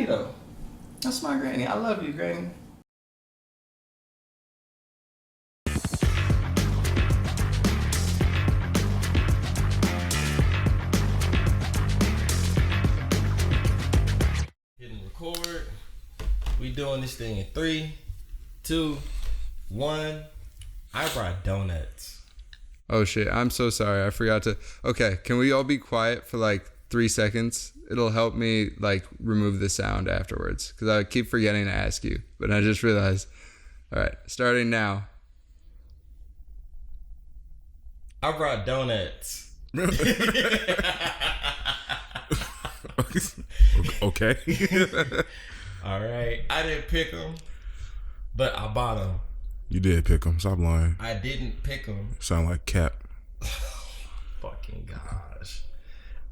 though. That's my granny. I love you, granny. Hitting record. We doing this thing in 3, 2, 1. I brought donuts. Oh shit, I'm so sorry. I forgot to. Okay, can we all be quiet for like 3 seconds? It'll help me like remove the sound afterwards because I keep forgetting to ask you, but I just realized. All right, starting now. I brought donuts. Okay. All right, I didn't pick them, but I bought them. You did pick them. Stop lying. I didn't pick them. Sound like Cap. Fucking gosh.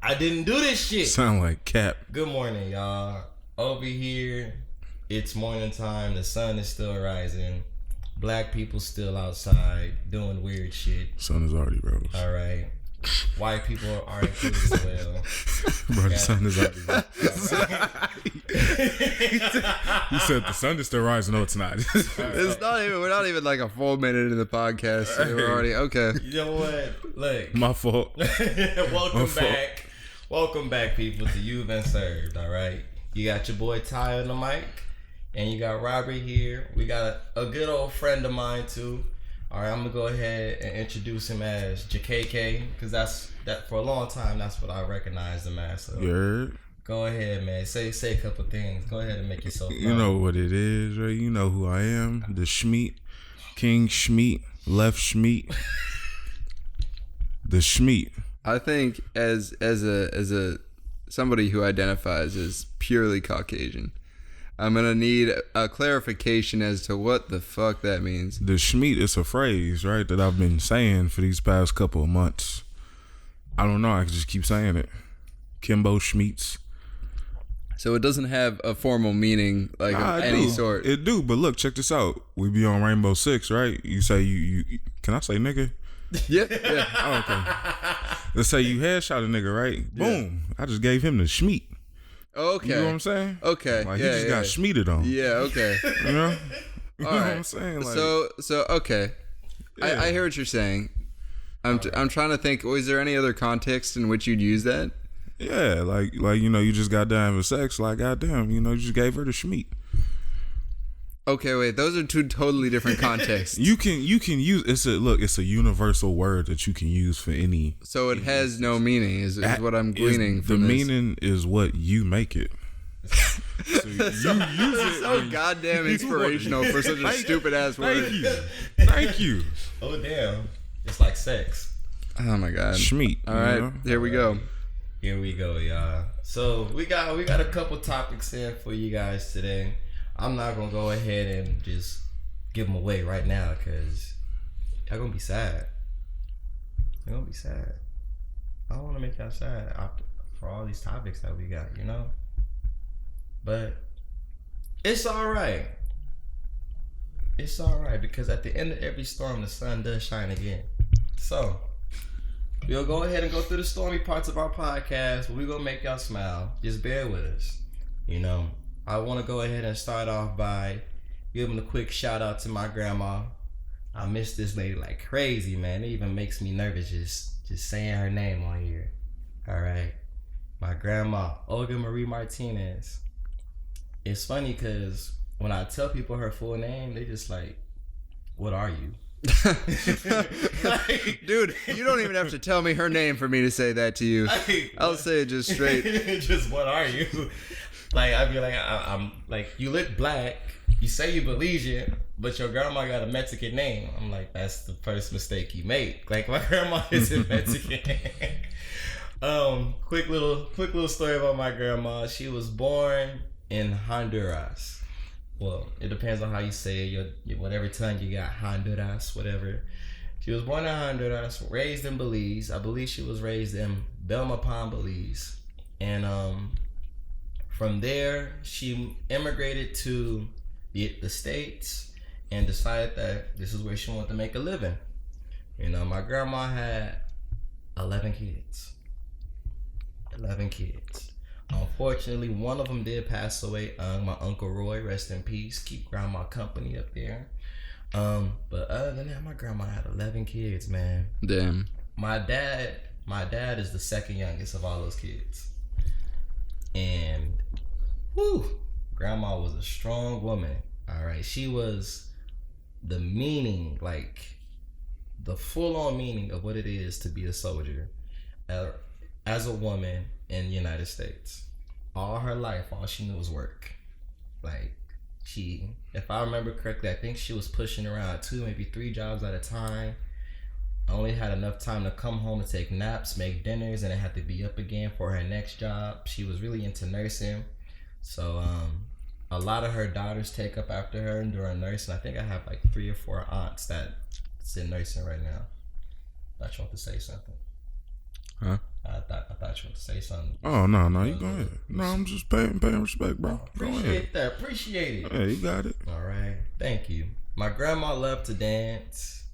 I didn't do this shit. Sound like Cap. Good morning, y'all. Over here, it's morning time. The sun is still rising. Black people still outside doing weird shit. Sun is already rose. All right. White people are included as well. Bro, the sun is already rose. You said the sun is still rising. No, it's not. It's not even. We're not even like a full minute into the podcast. So we're already okay. You know what? Look. My fault. Welcome back, people, to You've Been Served. All right. You got your boy Ty on the mic, and you got Robert here. We got a good old friend of mine too. All right, I'm gonna go ahead and introduce him as JKK because that for a long time that's what I recognized him as. So go ahead, man. Say a couple things. Go ahead and make yourself known. You know what it is, right? You know who I am. The Schmeat, King Schmeat, Left Schmeat, the Schmeat. I think as a somebody who identifies as purely Caucasian, I'm gonna need a clarification as to what the fuck that means. The Schmeat is a phrase, right, that I've been saying for these past couple of months. I don't know. I can just keep saying it. Kimbo Schmeats. So it doesn't have a formal meaning like of any sort. It do, but look, check this out. We be on Rainbow Six, right? You say you can I say nigga? Yeah. Oh, okay. Let's say you headshot a nigga, right? Yeah. Boom. I just gave him the Schmeat. Okay. You know what I'm saying? Okay. Like he just got Schmeated on. Yeah, okay. You know? You know All right. what I'm saying? Like, so okay. Yeah. I hear what you're saying. I'm trying to think, is there any other context in which you'd use that? yeah, like you know, you just got done with sex, like goddamn, you know, you just gave her the Schmeat. Okay, wait, those are two totally different contexts. You can use it's a universal word that you can use for any. So it has no meaning is what I'm gleaning from the this. meaning is what you make it. So you use it. So goddamn inspirational for such a stupid ass word. Thank you. Oh damn. It's like sex. Oh my god. Schmeat. All right, know? here we go. Here we go, y'all. So we got a couple topics in for you guys today. I'm not gonna go ahead and just give them away right now because y'all gonna be sad. You're gonna be sad. I don't want to make y'all sad for all these topics that we got, you know. But it's all right. It's all right because at the end of every storm, the sun does shine again. So we'll go ahead and go through the stormy parts of our podcast. We're gonna make y'all smile. Just bear with us, you know. I want to go ahead and start off by giving a quick shout out to my grandma. I miss this lady like crazy, man. It even makes me nervous just saying her name on here. All right. My grandma, Olga Marie Martinez. It's funny because when I tell people her full name, they just like, what are you? Dude, you don't even have to tell me her name for me to say that to you. I'll say it just straight. Just what are you? Like I'd be like, I'm like, you look black. You say you Belizean, but your grandma got a Mexican name. I'm like, that's the first mistake you make. Like my grandma isn't Mexican. Quick little story about my grandma. She was born in Honduras. Well, it depends on how you say it. Your whatever tongue you got, Honduras, whatever. She was born in Honduras, raised in Belize. I believe she was raised in Belmopan, Belize, and from there, she immigrated to the States and decided that this is where she wanted to make a living. You know, my grandma had 11 kids. Unfortunately, one of them did pass away. My Uncle Roy, rest in peace. Keep grandma company up there. But other than that, my grandma had 11 kids, man. Damn. My dad is the second youngest of all those kids. And grandma was a strong woman. All right. She was the meaning, like the full-on meaning of what it is to be a soldier as a woman in the United States. All her life, all she knew was work. Like, if I remember correctly, I think she was pushing around 2, maybe 3 jobs at a time. Only had enough time to come home to take naps, make dinners, and then had to be up again for her next job. She was really into nursing. So a lot of her daughters take up after her during nursing. I think I have like 3 or 4 aunts that's in nursing right now. I thought you wanted to say something. Huh? I thought you wanted to say something. Oh, no, you go ahead. No, I'm just paying respect, bro. Appreciate it. Yeah, you got it. All right. Thank you. My grandma loved to dance.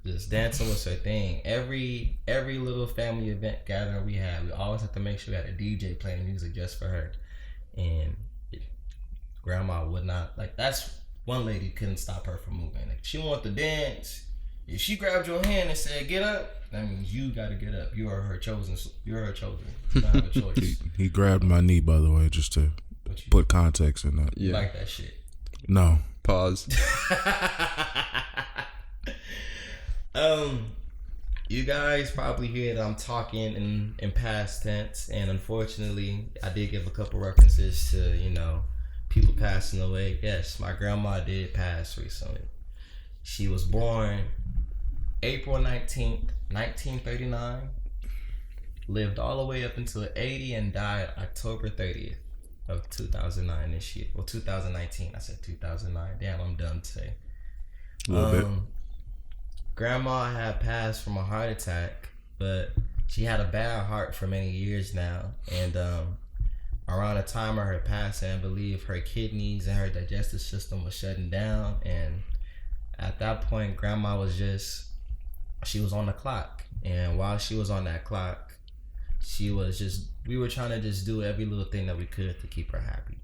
Just dancing was her thing. Every little family event gathering we had, we always had to make sure we had a DJ playing music just for her. And grandma would not, like, that's one lady couldn't stop her from moving. If she wanted to dance, if she grabbed your hand and said, get up, that means you gotta get up. You are her chosen. You're her chosen. You don't have a choice. He grabbed my knee, by the way, just to put context in that. You like that shit? No. Pause. You guys probably hear that I'm talking in past tense, and unfortunately, I did give a couple references to, people passing away. Yes, my grandma did pass recently. She was born April 19th, 1939, lived all the way up until 80, and died October 30th of 2009 this year. Well, 2019. I said 2009. Damn, I'm dumb today. A little bit. Grandma had passed from a heart attack, but she had a bad heart for many years now. And around the time of her passing, I believe her kidneys and her digestive system was shutting down. And at that point, Grandma was she was on the clock. And while she was on that clock, we were trying to just do every little thing that we could to keep her happy.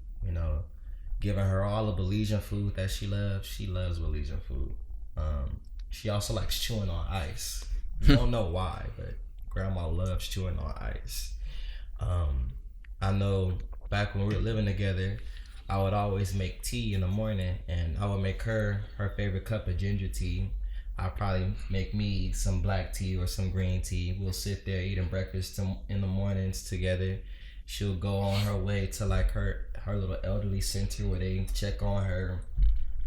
Giving her all the Belizean food that she loves. She loves Belizean food. She also likes chewing on ice. I don't know why, but Grandma loves chewing on ice. I know back when we were living together, I would always make tea in the morning, and I would make her favorite cup of ginger tea. I'd probably make me some black tea or some green tea. We'll sit there eating breakfast in the mornings together. She'll go on her way to like her little elderly center where they check on her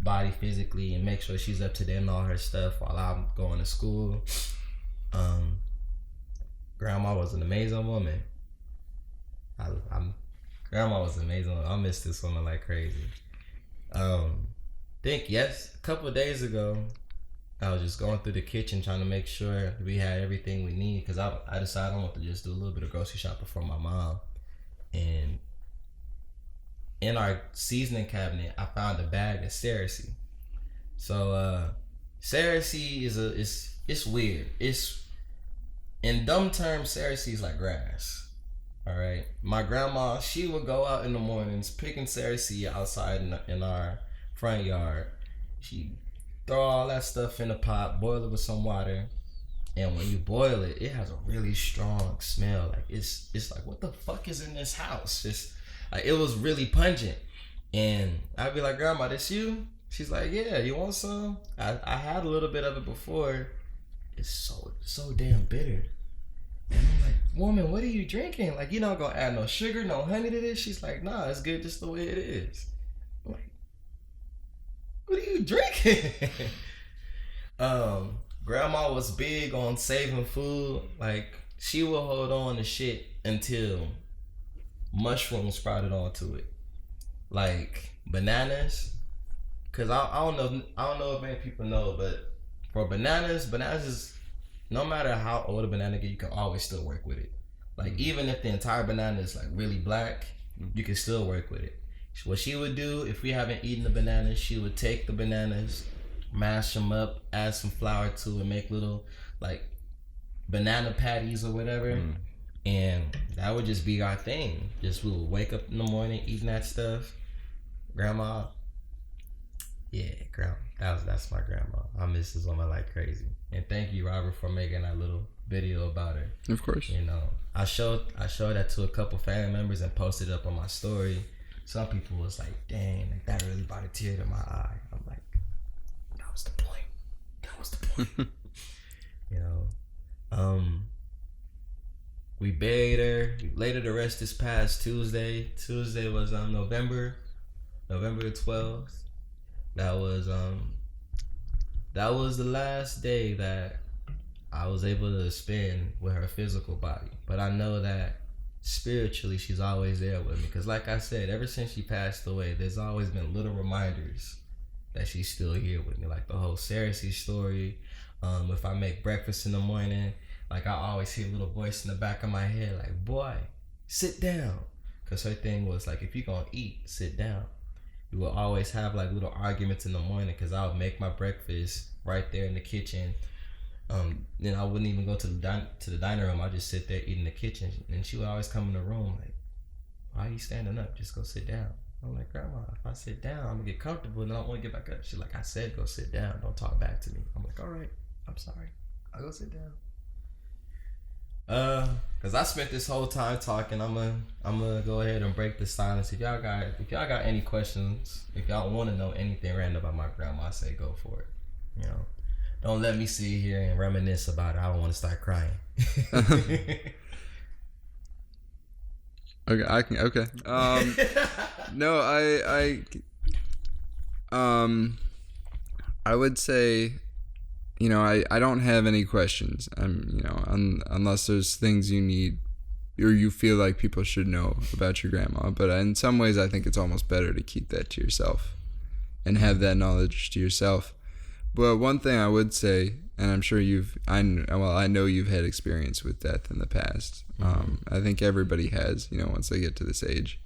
body physically and make sure she's up to date on all her stuff while I'm going to school. Grandma was an amazing woman. Grandma was an amazing woman. I miss this woman like crazy. A couple of days ago, I was just going through the kitchen trying to make sure we had everything we need, because I decided I want to just do a little bit of grocery shopping for my mom. And in our seasoning cabinet, I found a bag of Cerasee. So Cerasee it's weird. It's, in dumb terms, Cerasee is like grass. All right. My grandma, she would go out in the mornings picking Cerasee outside in our front yard. She throw all that stuff in a pot, boil it with some water, and when you boil it, it has a really strong smell. Like it's like, what the fuck is in this house? Like, it was really pungent. And I'd be like, Grandma, this you? She's like, yeah, you want some? I had a little bit of it before. It's so damn bitter. And I'm like, woman, what are you drinking? Like, you're not gonna add no sugar, no honey to this? She's like, nah, it's good just the way it is. I'm like, what are you drinking? Grandma was big on saving food. Like, she would hold on to shit until mushrooms sprouted onto it. Like bananas. Cause I don't know if many people know, but for bananas is, no matter how old a banana get, you can always still work with it. Like, even if the entire banana is like really black, you can still work with it. What she would do, if we haven't eaten the bananas, she would take the bananas, mash them up, add some flour to it, make little like banana patties or whatever. And that would just be our thing. Just we would wake up in the morning eating that stuff. Grandma, yeah, grandma. That's my grandma. I miss this woman like crazy. And thank you, Robert, for making that little video about her. Of course. You know, I showed that to a couple family members and posted it up on my story. Some people was like, "Dang, like that really brought a tear to my eye." I'm like, that was the point. That was the point. You know, we buried her. We laid her to rest this past Tuesday. Tuesday was November the 12th. That was the last day that I was able to spend with her physical body. But I know that spiritually she's always there with me. Because like I said, ever since she passed away, there's always been little reminders that she's still here with me. Like the whole Cersei story. If I make breakfast in the morning, like I always hear a little voice in the back of my head like, "Boy, sit down." Because her thing was like, if you're going to eat, sit down. We would always have like little arguments in the morning because I would make my breakfast right there in the kitchen. Then I wouldn't even go to the dining room. I'd just sit there eating in the kitchen. And she would always come in the room like, "Why are you standing up? Just go sit down." I'm like, "Grandma, if I sit down, I'm going to get comfortable and I don't want to get back up." She's like, "I said go sit down. Don't talk back to me." I'm like, "All right, I'm sorry. I'll go sit down." Cause I spent this whole time talking. I'm gonna go ahead and break the silence. If y'all got any questions, if y'all want to know anything random about my grandma, I say go for it. You know, don't let me sit here and reminisce about it. I don't want to start crying. Okay, I can. Okay. No, I would say, you know, I don't have any questions. You know, unless there's things you need or you feel like people should know about your grandma. But in some ways, I think it's almost better to keep that to yourself and have that knowledge to yourself. But one thing I would say, and I'm sure I know you've had experience with death in the past. I think everybody has, you know, once they get to this age.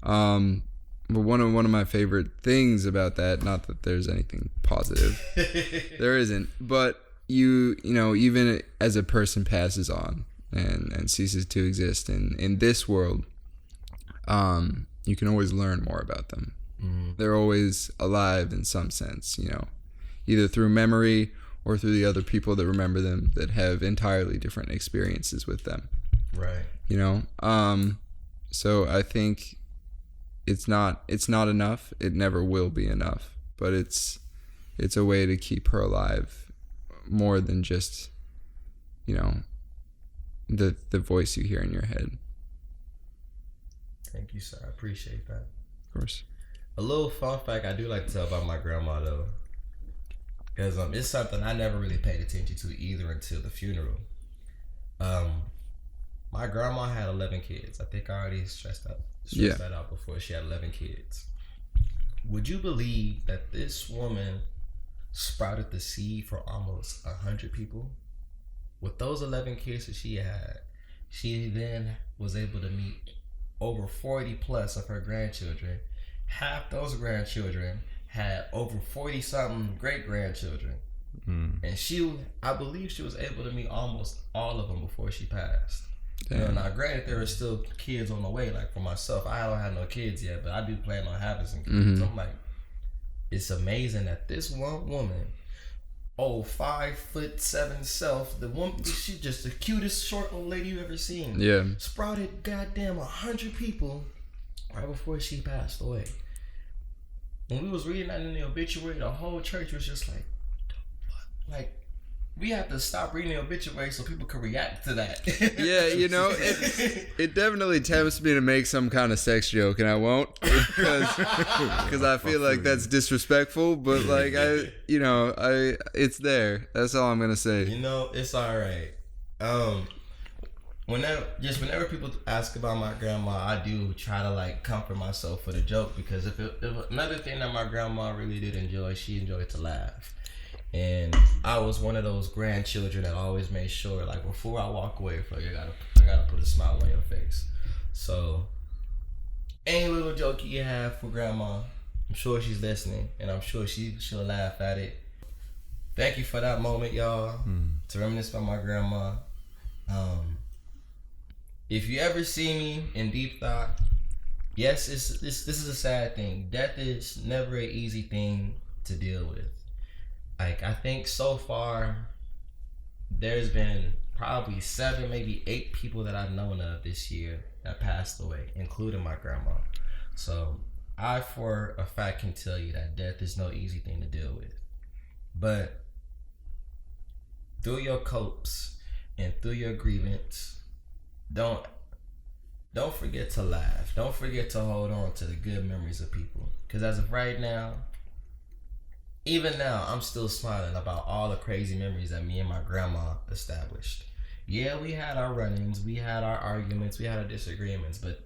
But one of my favorite things about that, not that there's anything positive, there isn't, but you know, even as a person passes on and ceases to exist in this world, you can always learn more about them. They're always alive in some sense, you know, either through memory or through the other people that remember them that have entirely different experiences with them. Right. You know, so I think it's not enough. It never will be enough, but it's a way to keep her alive more than just, you know, the voice you hear in your head. Thank you, sir. I appreciate that. Of course. A little fun fact I do like to tell about my grandma though, because it's something I never really paid attention to either until the funeral. My grandma had 11 kids. I think I already stressed that out before. She had 11 kids. Would you believe that this woman sprouted the seed for almost 100 people? With those 11 kids that she had, she then was able to meet over 40 plus of her grandchildren. Half those grandchildren had over 40 something great grandchildren. And I believe she was able to meet almost all of them before she passed. You know, now granted there are still kids on the way. Like for myself, I don't have no kids yet, but I do plan on having some kids. I'm like, it's amazing that this one woman, 5'7" self, the woman, she's just the cutest short old lady you ever seen. Yeah. Sprouted goddamn 100 people right before she passed away. When we was reading that in the obituary, the whole church was just like, what? Like, we have to stop reading the obituary so people can react to that. Yeah, you know, it definitely tempts me to make some kind of sex joke, and I won't because I feel like that's disrespectful. But like it's there. That's all I'm gonna say. You know, it's all right. Whenever people ask about my grandma, I do try to like comfort myself for the joke, because if another thing that my grandma really did enjoy, she enjoyed to laugh. And I was one of those grandchildren that always made sure, like, before I walk away from you, I gotta put a smile on your face. So, any little joke you have for grandma, I'm sure she's listening, and I'm sure she'll laugh at it. Thank you for that moment, y'all. To reminisce about my grandma. if you ever see me in deep thought, yes, this is a sad thing. Death is never an easy thing to deal with. Like, I think so far, there's been probably 7, maybe 8 people that I've known of this year that passed away, including my grandma. So I, for a fact, can tell you that death is no easy thing to deal with. But through your copes and through your grievance, don't forget to laugh. Don't forget to hold on to the good memories of people. Because as of right now, even now, I'm still smiling about all the crazy memories that me and my grandma established. Yeah, we had our run-ins, we had our arguments, we had our disagreements, but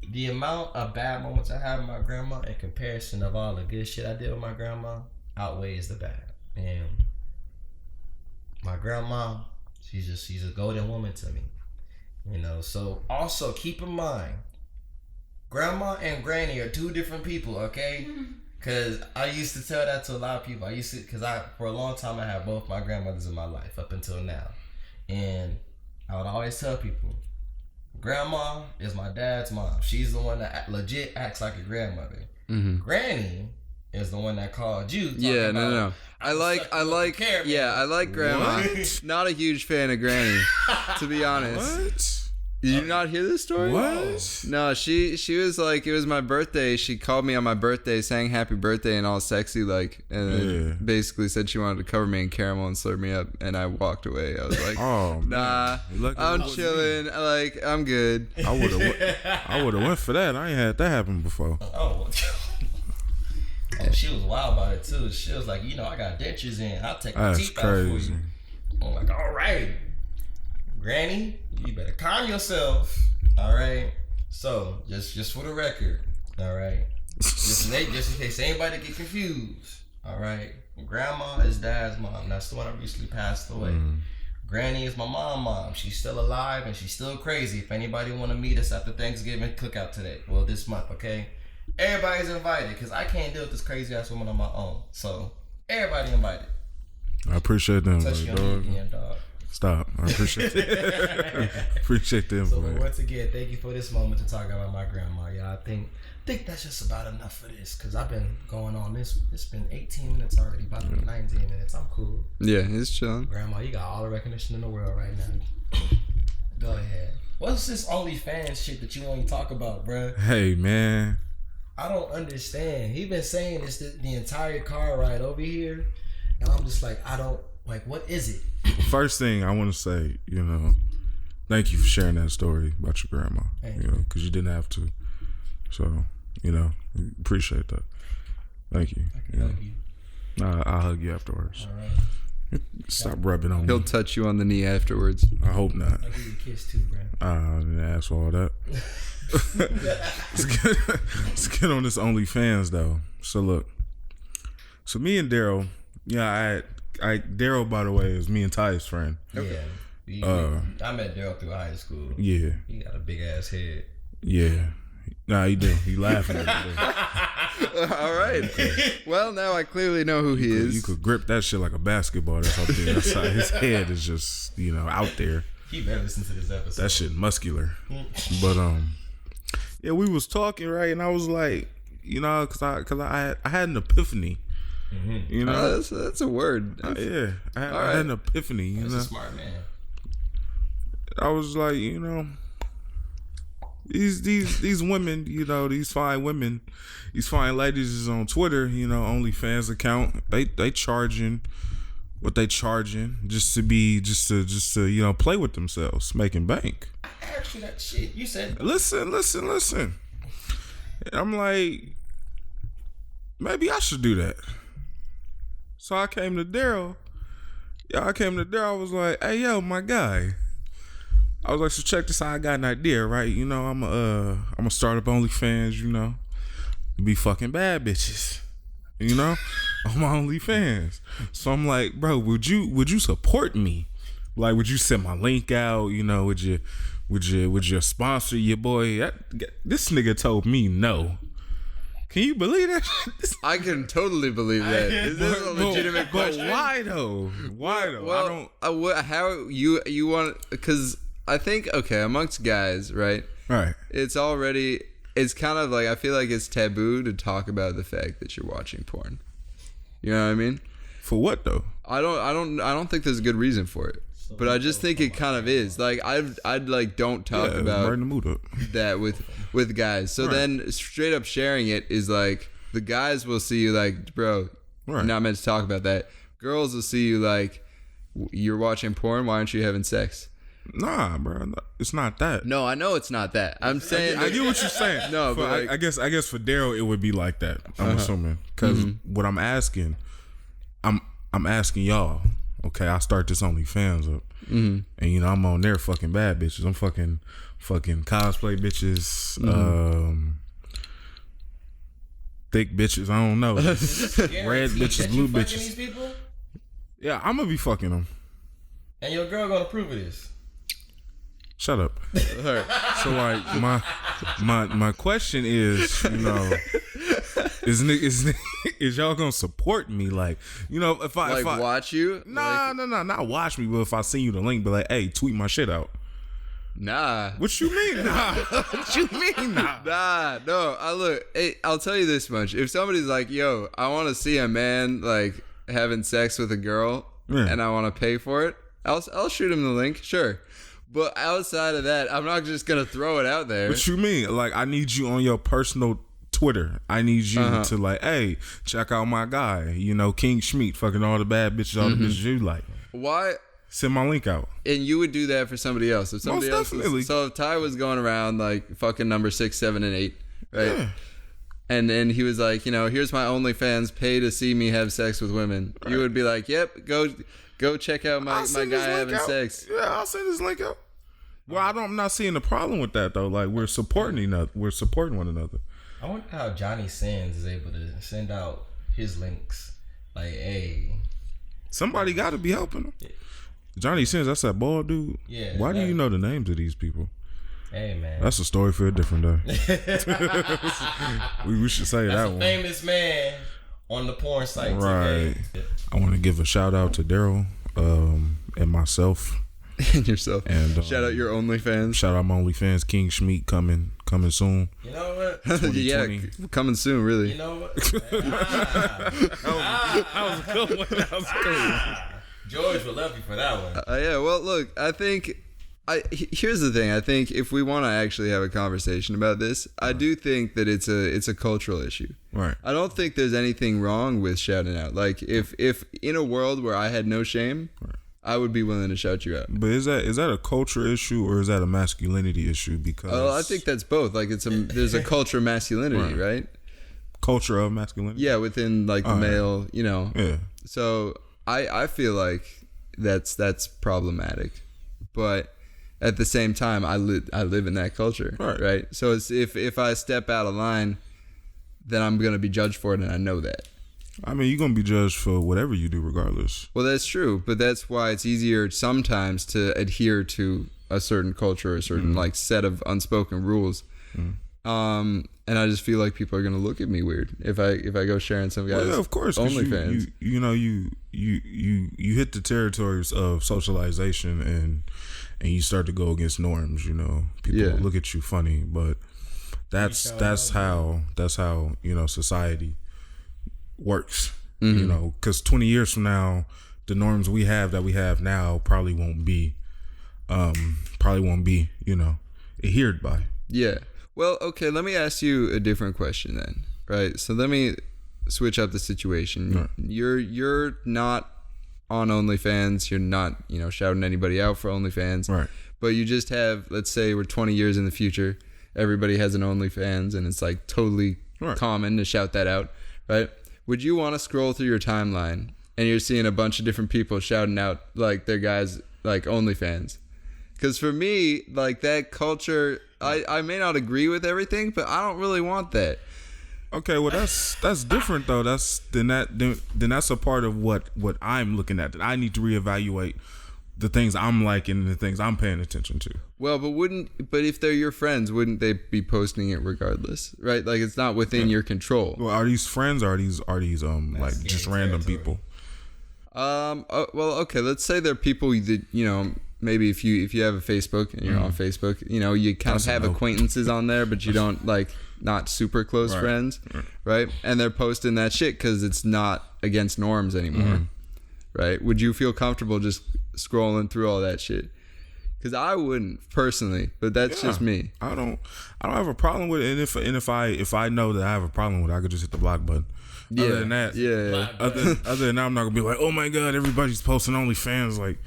the amount of bad moments I had with my grandma in comparison of all the good shit I did with my grandma outweighs the bad. And my grandma, she's a golden woman to me. You know, so also keep in mind, grandma and granny are 2 different people, okay? Because I used to tell that to a lot of people. For a long time, I had both my grandmothers in my life up until now. And I would always tell people, grandma is my dad's mom. She's the one that legit acts like a grandmother. Mm-hmm. Granny is the one that called you. Yeah, no. I like grandma. Not a huge fan of granny, to be honest. What? Did you not hear this story? What? No, she was like, it was my birthday. She called me on my birthday, sang happy birthday and all sexy like, and then basically said she wanted to cover me in caramel and slurp me up, and I walked away. I was like, oh, nah, I'm chilling. Like, I'm good. I would have went for that. I ain't had that happen before. Oh, she was wild about it too. She was like, you know, I got dentures in. I'll take the teeth out for you. I'm like, all right, Granny, you better calm yourself. All right. So just for the record, all right. Just in case anybody get confused. All right. Grandma is Dad's mom. That's the one that recently passed away. Granny is my mom. She's still alive and she's still crazy. If anybody want to meet us at the Thanksgiving cookout today, well, this month, okay? Everybody's invited because I can't deal with this crazy ass woman on my own. So everybody invited. I appreciate them, touch you on the again, dog. Stop. I appreciate it. Appreciate the So invite. once again, thank you for this moment to talk about my grandma. Yeah, I think that's just about enough for this because I've been going on this. It's been 18 minutes already, about 19 minutes. I'm cool. Yeah, he's chilling. Grandma, you got all the recognition in the world right now. Go ahead. What's this OnlyFans shit that you want to talk about, bruh? Hey, man. I don't understand. He been saying this the entire car ride over here, and I'm just like, what is it? First thing I want to say, you know, thank you for sharing that story about your grandma. Hey. You know, because you didn't have to. So, you know, appreciate that. Thank you. I can hug you. I'll hug you afterwards. All right. Stop rubbing on He'll me. touch you on the knee afterwards. I hope not. I'll give you a kiss too, bro. I didn't ask for all that. Let's get on this OnlyFans though. So look. So me and Daryl, Daryl, by the way, is me and Ty's friend. Yeah. I met Daryl through high school. Yeah. He got a big ass head. Yeah. Nah, he do. He laughing at me. All right. Well, now I clearly know who he is. You could grip that shit like a basketball. That's up there. That's how his head is just, you know, out there. He better listen to this episode. That shit muscular. But yeah, we was talking, right, and I was like, you know, cause I had an epiphany. Mm-hmm. You know, that's a word. I had an epiphany. You That's know, a smart man. I was like, you know, these women, you know, these fine women, these fine ladies is on Twitter, you know, OnlyFans account. They charging what they charging just to you know, play with themselves, making bank. I asked you that shit. You said listen. I'm like, maybe I should do that. So I came to Daryl. I was like, hey, yo, my guy. I was like, so check this out. I got an idea, right? You know, I'm a start up OnlyFans, you know. Be fucking bad bitches. You know? On my OnlyFans. So I'm like, bro, would you support me? Like, would you send my link out? You know, would you sponsor your boy? This nigga told me no. Can you believe that? I can totally believe that. Is this a legitimate question? But why though? Well, how you want? Because I think, okay, amongst guys, right? Right. It's kind of like, I feel like it's taboo to talk about the fact that you're watching porn. You know what I mean? For what though? I don't think there's a good reason for it. But I just think it kind of is. Like I'd like don't talk about brighten the mood up. that with guys. So then straight up sharing it is like the guys will see you like, bro, you're not meant to talk about that. Girls will see you like, you're watching porn, why aren't you having sex? Nah, bro, it's not that. No, I know it's not that. I'm saying I get what you're saying. No, but like, I guess for Daryl it would be like that. I'm assuming because what I'm asking, I'm asking y'all. Okay, I start this OnlyFans up, and you know I'm on there fucking bad bitches. I'm fucking cosplay bitches, thick bitches. I don't know, red bitches, blue bitches. These people? Yeah, I'm gonna be fucking them. And your girl gonna approve of this? Shut up. So like my question is, you know, is y'all gonna support me? Like, you know, if I watch you? Nah, not watch me, but if I send you the link, be like, hey, tweet my shit out. Nah. What you mean? Nah. What you mean? Nah. Nah. No. I'll tell you this much. If somebody's like, yo, I want to see a man like having sex with a girl, and I want to pay for it, I'll shoot him the link. Sure. But outside of that, I'm not just gonna throw it out there. What you mean? Like, I need you on your personal Twitter. I need you to like, hey, check out my guy. You know, King Schmeat, fucking all the bad bitches, all the bitches you like. Why? Send my link out. And you would do that for somebody else. If somebody Most definitely. So if Ty was going around like fucking number 6, 7, and 8, right? Yeah. And then he was like, you know, here's my OnlyFans, pay to see me have sex with women. Right. You would be like, yep, go check out my guy having sex. Yeah, I'll send this link out. Well, I'm not seeing the problem with that though. Like we're supporting one another. I wonder how Johnny Sins is able to send out his links. Like, hey, somebody got to be helping him. Yeah. Johnny Sins, that's that bald dude. Yeah. Why do you know the names of these people? Hey man, that's a story for a different day. we should say that's that one. Famous man on the porn site. Right. Today. I want to give a shout out to Daryl and myself. And yourself. And shout out your OnlyFans. Shout out my OnlyFans, King Schmeat, coming soon. You know what? Yeah, coming soon, really. You know what? That was a good one. That was a good one. George would love you for that one. Yeah, well, look, I think here's the thing. I think if we want to actually have a conversation about this, I do think that it's a cultural issue. Right. I don't think there's anything wrong with shouting out. Like if in a world where I had no shame, I would be willing to shout you out. But is that a culture issue or is that a masculinity issue? Because I think that's both. Like there's a culture of masculinity, right? Culture of masculinity. Yeah, within like the male, you know. Yeah. So I feel like that's problematic, but at the same time, I live in that culture, right? So it's, if I step out of line, then I'm gonna be judged for it, and I know that. I mean, you're gonna be judged for whatever you do, regardless. Well, that's true, but that's why it's easier sometimes to adhere to a certain culture, a certain like set of unspoken rules. And I just feel like people are gonna look at me weird if I go sharing some guys. Well, yeah, of course, OnlyFans. You know, you hit the territories of socialization and you start to go against norms. You know, people look at you funny, but that's how you know society works. You know, because 20 years from now, the norms we have now probably won't be you know adhered by. Yeah. Well, okay, let me ask you a different question then, right? So let me switch up the situation. Right. You're not on OnlyFans. You're not, you know, shouting anybody out for OnlyFans. Right. But you just have, let's say we're 20 years in the future, everybody has an OnlyFans, and it's like totally common to shout that out, right? Would you want to scroll through your timeline and you're seeing a bunch of different people shouting out like their guys like OnlyFans? Because for me, like that culture, I may not agree with everything, but I don't really want that. Okay, well that's different though. Then that's a part of what I'm looking at. That I need to reevaluate the things I'm liking and the things I'm paying attention to. Well, but if they're your friends, wouldn't they be posting it regardless, right? Like it's not within your control. Well, are these friends or are these like just random people? Well, okay, let's say they're people that, you know, maybe if you have a Facebook and you're on Facebook, you know, you kind of have acquaintances on there, but you don't like not super close friends, right? And they're posting that shit because it's not against norms anymore, right? Would you feel comfortable just scrolling through all that shit? Because I wouldn't personally, but that's just me. I don't have a problem with it. And if I know that I have a problem with it, I could just hit the block button. Other than that, other than that, I'm not gonna be like, oh my god, everybody's posting OnlyFans, like,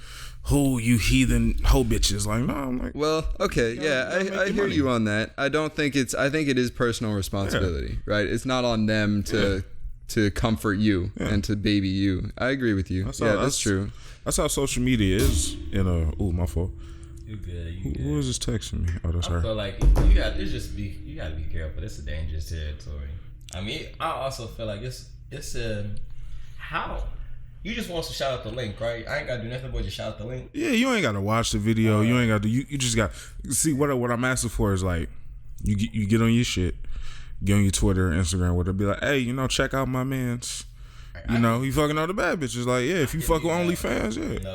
who you heathen hoe bitches. Like, no, I'm like, well, okay, I hear you on that. I think it is personal responsibility, right? It's not on them to comfort you and to baby you. I agree with you. That's true. That's how social media is. My fault. You good? Who is this texting me? Oh, that's her. I feel like you gotta be careful. It's a dangerous territory. I mean, I also feel like it's how you just want to shout out the link, right? I ain't gotta do nothing but just shout out the link. Yeah, you ain't gotta watch the video. You ain't got to. You just got see what I'm asking for is like you get on your shit, get on your Twitter, Instagram, whatever. Be like, hey, check out my man's. He fucking all the bad bitches. Like, yeah, if you fuck with OnlyFans, yeah. No,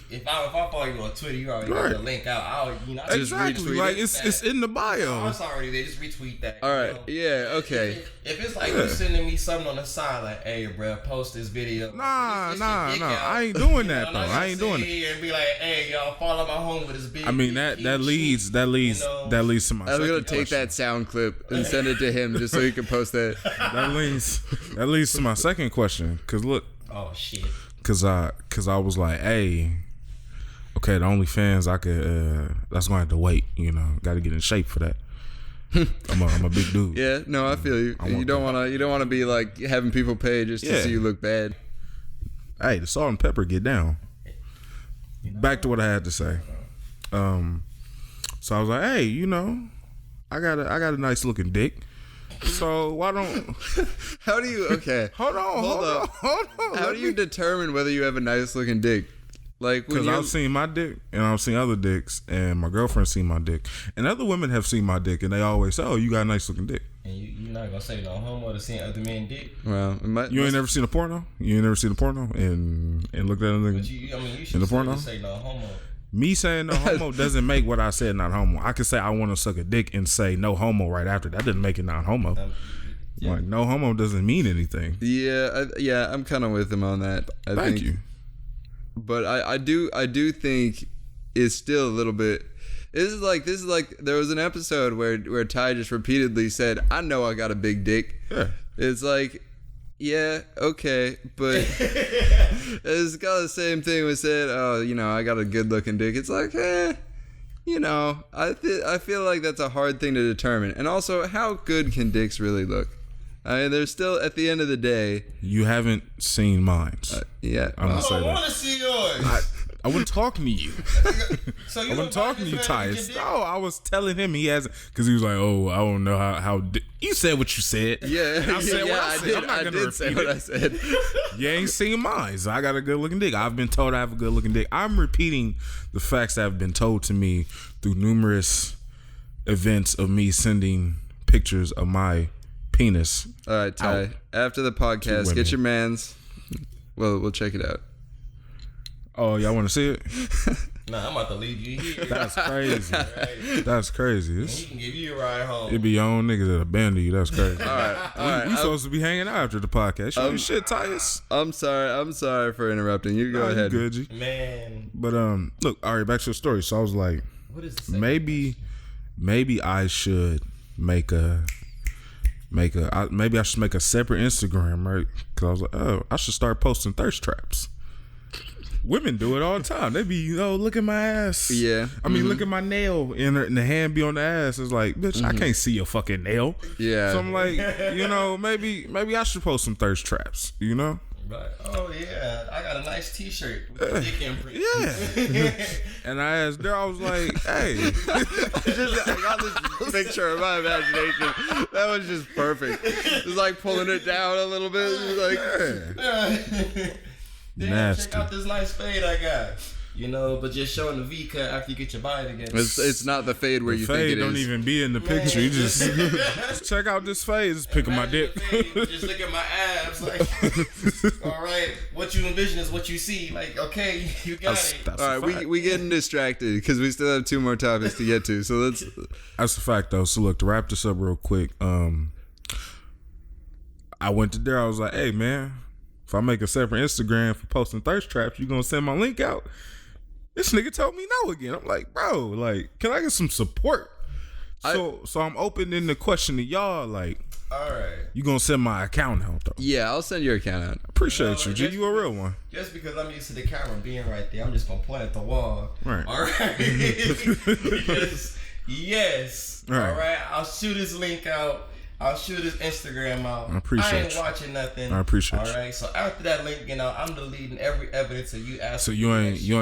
if I follow you on Twitter, you already got the link out. I'll just retweet like it's in the bio. It's already there. Just retweet that. All right. Yeah. Okay. If it's like you sending me something on the side, like, hey, bro, post this video. Nah. I ain't doing that though. I ain't doing it. And be like, hey, y'all, follow my home with his big. I mean that leads to my. I was gonna take that sound clip and send it to him just so he can post that. That leads to my second question. Cause look. Oh shit. Cause I was like, hey, okay, the OnlyFans I could that's gonna have to wait. Got to get in shape for that. I'm a big dude. Yeah, no, I feel you. You don't wanna be like having people pay just to see you look bad. Hey, the salt and pepper get down. Back to what I had to say. So I was like, hey, I got a nice looking dick. So why don't? How do you? Okay, hold on. How do you determine whether you have a nice looking dick? Like, because I've seen my dick and I've seen other dicks, and my girlfriend's seen my dick, and other women have seen my dick, and they always say, "Oh, you got a nice looking dick." And you're not gonna say no homo to seeing other men dick. Well, you ain't never seen a porno. You ain't never seen a porno and looked at anything. But you should in the porno say no homo. Me saying no homo doesn't make what I said not homo. I could say I want to suck a dick and say no homo right after. That doesn't make it not homo. Like, no homo doesn't mean anything. Yeah, I'm kind of with him on that. Thank you. But I do think it's still a little bit. This is like there was an episode where Ty just repeatedly said, "I know I got a big dick." Yeah. It's like, yeah, okay, but it's got the same thing was said. Oh, I got a good looking dick. It's like, I feel like that's a hard thing to determine. And also, how good can dicks really look? I mean, they're still at the end of the day. You haven't seen mine. Yeah, I want to see yours. I wasn't talking to you. So I wasn't talking to you, Tyus. No, I was telling him he hasn't, because he was like, "Oh, I don't know how." You said what you said. Yeah, I said what I said. I did say what I said. You ain't seen mine. So I got a good looking dick. I've been told I have a good looking dick. I'm repeating the facts that have been told to me through numerous events of me sending pictures of my penis. All right, Ty. After the podcast, get your mans. Well, we'll check it out. Oh, y'all want to see it? Nah, I'm about to leave you here. That's crazy. That's crazy. He can give you a ride home. It be your own niggas that abandon you. That's crazy. All right. We supposed to be hanging out after the podcast. Show your shit, Tyus. I'm sorry for interrupting. You go ahead. You good, G. Man. But look, all right, back to the story. So I was like, what is this? Maybe I should maybe I should make a separate Instagram, right? Because I was like, oh, I should start posting thirst traps. Women do it all the time. They be, look at my ass. Yeah. I mean, look at my nail, and the hand be on the ass. It's like, bitch, I can't see your fucking nail. Yeah. So I'm like, maybe I should post some thirst traps, Right. Oh yeah, I got a nice T-shirt with the dick imprint. Yeah. And I asked her, I was like, hey. I got this picture of my imagination. That was just perfect. It's like pulling it down a little bit. It was like, Damn, nasty. check out this nice fade I got. You know, but just showing the V cut after you get your body together. It's not the fade where you fade think it don't is. even be in the picture. You just check out this fade. Just picking my dick. Just look at my abs. Like, all right, what you envision is what you see. Like, okay, you got it. That's All a right, fact. we getting distracted because we still have 2 more topics to get to. So let's. That's a fact, though. So look, to wrap this up real quick, I went to there. I was like, hey, man, if I make a separate Instagram for posting thirst traps, you gonna send my link out? This nigga told me no again. I'm like, bro, like, can I get some support? So I'm opening the question to y'all, like, all right, you gonna send my account out, though? Yeah, I'll send your account out. Appreciate you, G. You a real one. Just because I'm used to the camera being right there, I'm just gonna point at the wall. Right. All right. Yes. Right. All right. I'll shoot his link out. I'll shoot his Instagram out. I appreciate ain't you. watching nothing. I appreciate All you. right. So after that link, you know, I'm deleting every evidence of you asking. So you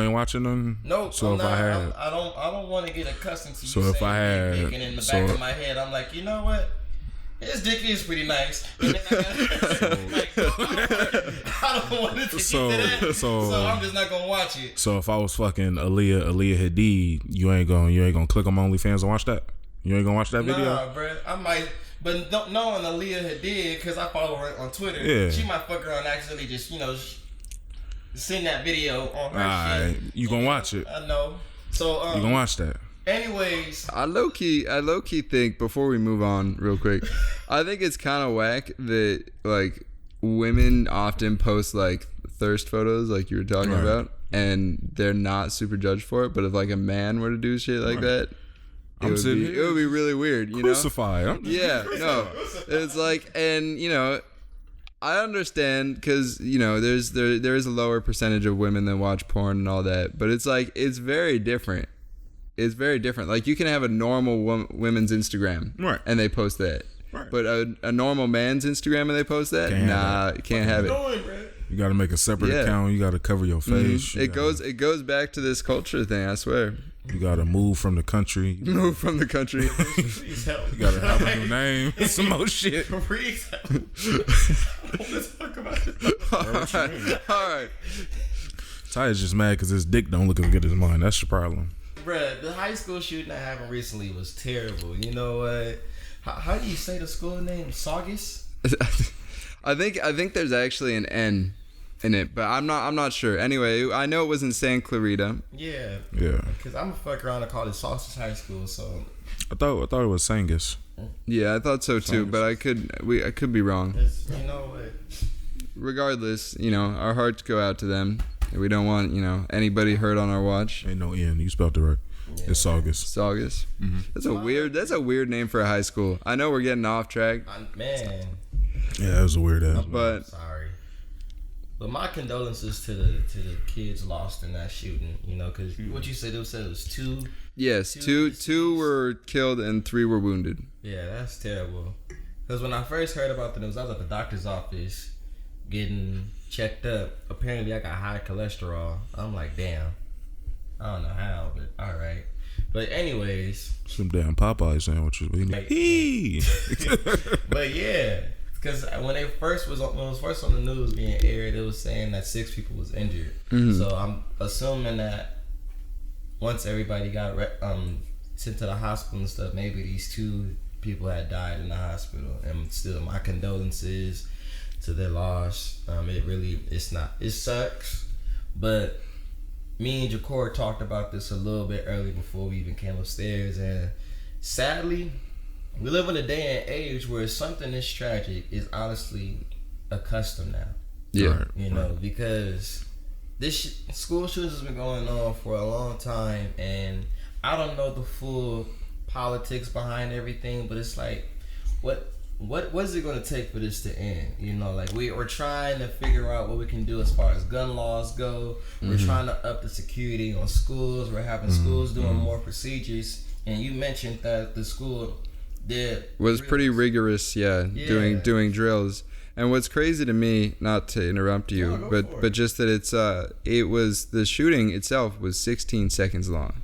ain't watching them? Nope. So I'm if not, I had, I don't want to get accustomed to So you if saying I had- big dick, and in the so- back of my head, I'm like, you know what? His dick is pretty nice. And then I don't want it to get to that. So I'm just not gonna watch it. so if I was fucking Aaliyah Hadid, you ain't gonna click on my OnlyFans and watch that? You ain't gonna watch that video? Nah, bro. I might. But knowing Aaliyah Hadid, because I follow her on Twitter, Yeah. she might fuck around and accidentally just, you know, send that video on her Alright, shit. you gonna watch it? I know. So, You gonna watch that? anyways. I low key think, before we move on real quick, I think it's kind of whack that like women often post like thirst photos like you were talking Right. about, and they're not super judged for it. But if like a man were to do shit like that, it would be really weird, you know? Crucified. I'm just- Yeah, no, it's like, and you know, I understand because you know there is a lower percentage of women that watch porn and all that, but it's like it's very different. It's very different. Like you can have a normal women's Instagram, Right. and they post that, Right. but a normal man's Instagram and they post that, Can't have can't have it. Doing, bro. You gotta make a separate Yeah. account. You gotta cover your face. It goes back to this culture thing. I swear. You gotta move from the country. Move from the country. Please help. You gotta have a new name. Some more shit. Please help. I don't want to talk about it. All right. Ty's just mad because his dick don't look as good as mine. That's your problem. Bruh, the high school shooting that happened recently was terrible. You know what? How do you say the school name? Saugus? I think there's actually an N in it, but I'm not sure. Anyway, I know it was in Santa Clarita. Yeah. Yeah. Because I'm a fuck around and call it Saugus High School, so I thought it was Saugus. Yeah, I thought so too, but I could be wrong. you know what? Regardless, you know, our hearts go out to them. We don't want, you know, anybody hurt on our watch. Ain't no N. You spelled it right. Yeah. It's Saugus. Saugus. That's a weird name for a high school. I know we're getting off track, Man. Yeah, that was a weird ass. but Sorry. But my condolences to the kids lost in that shooting, you know, because what you said, it was two. yes, two were killed and 3 were wounded. Yeah, that's terrible. Because when I first heard about the news, I was at the doctor's office getting checked up. Apparently, I got high cholesterol. I'm like, damn. I don't know how, but all right. But anyways, Some damn Popeye sandwiches. Like- Hee. but yeah, because when it was first on the news being aired, it was saying that 6 people was injured. So I'm assuming that once everybody got sent to the hospital and stuff, maybe these 2 people had died in the hospital. And still, my condolences to their loss. It sucks, but me and Jhakur talked about this a little bit early before we even came upstairs, and sadly, we live in a day and age where something this tragic is honestly a custom now. Yeah. Right. You know, because this school shootings has been going on for a long time, and I don't know the full politics behind everything, but it's like, what is it going to take for this to end? You know, like we're trying to figure out what we can do as far as gun laws go. We're trying to up the security on schools. We're having schools doing more procedures. And you mentioned that the school was pretty rigorous, Yeah. doing drills. And what's crazy to me, not to interrupt you, No, go for but just that it was the shooting itself was 16 seconds long.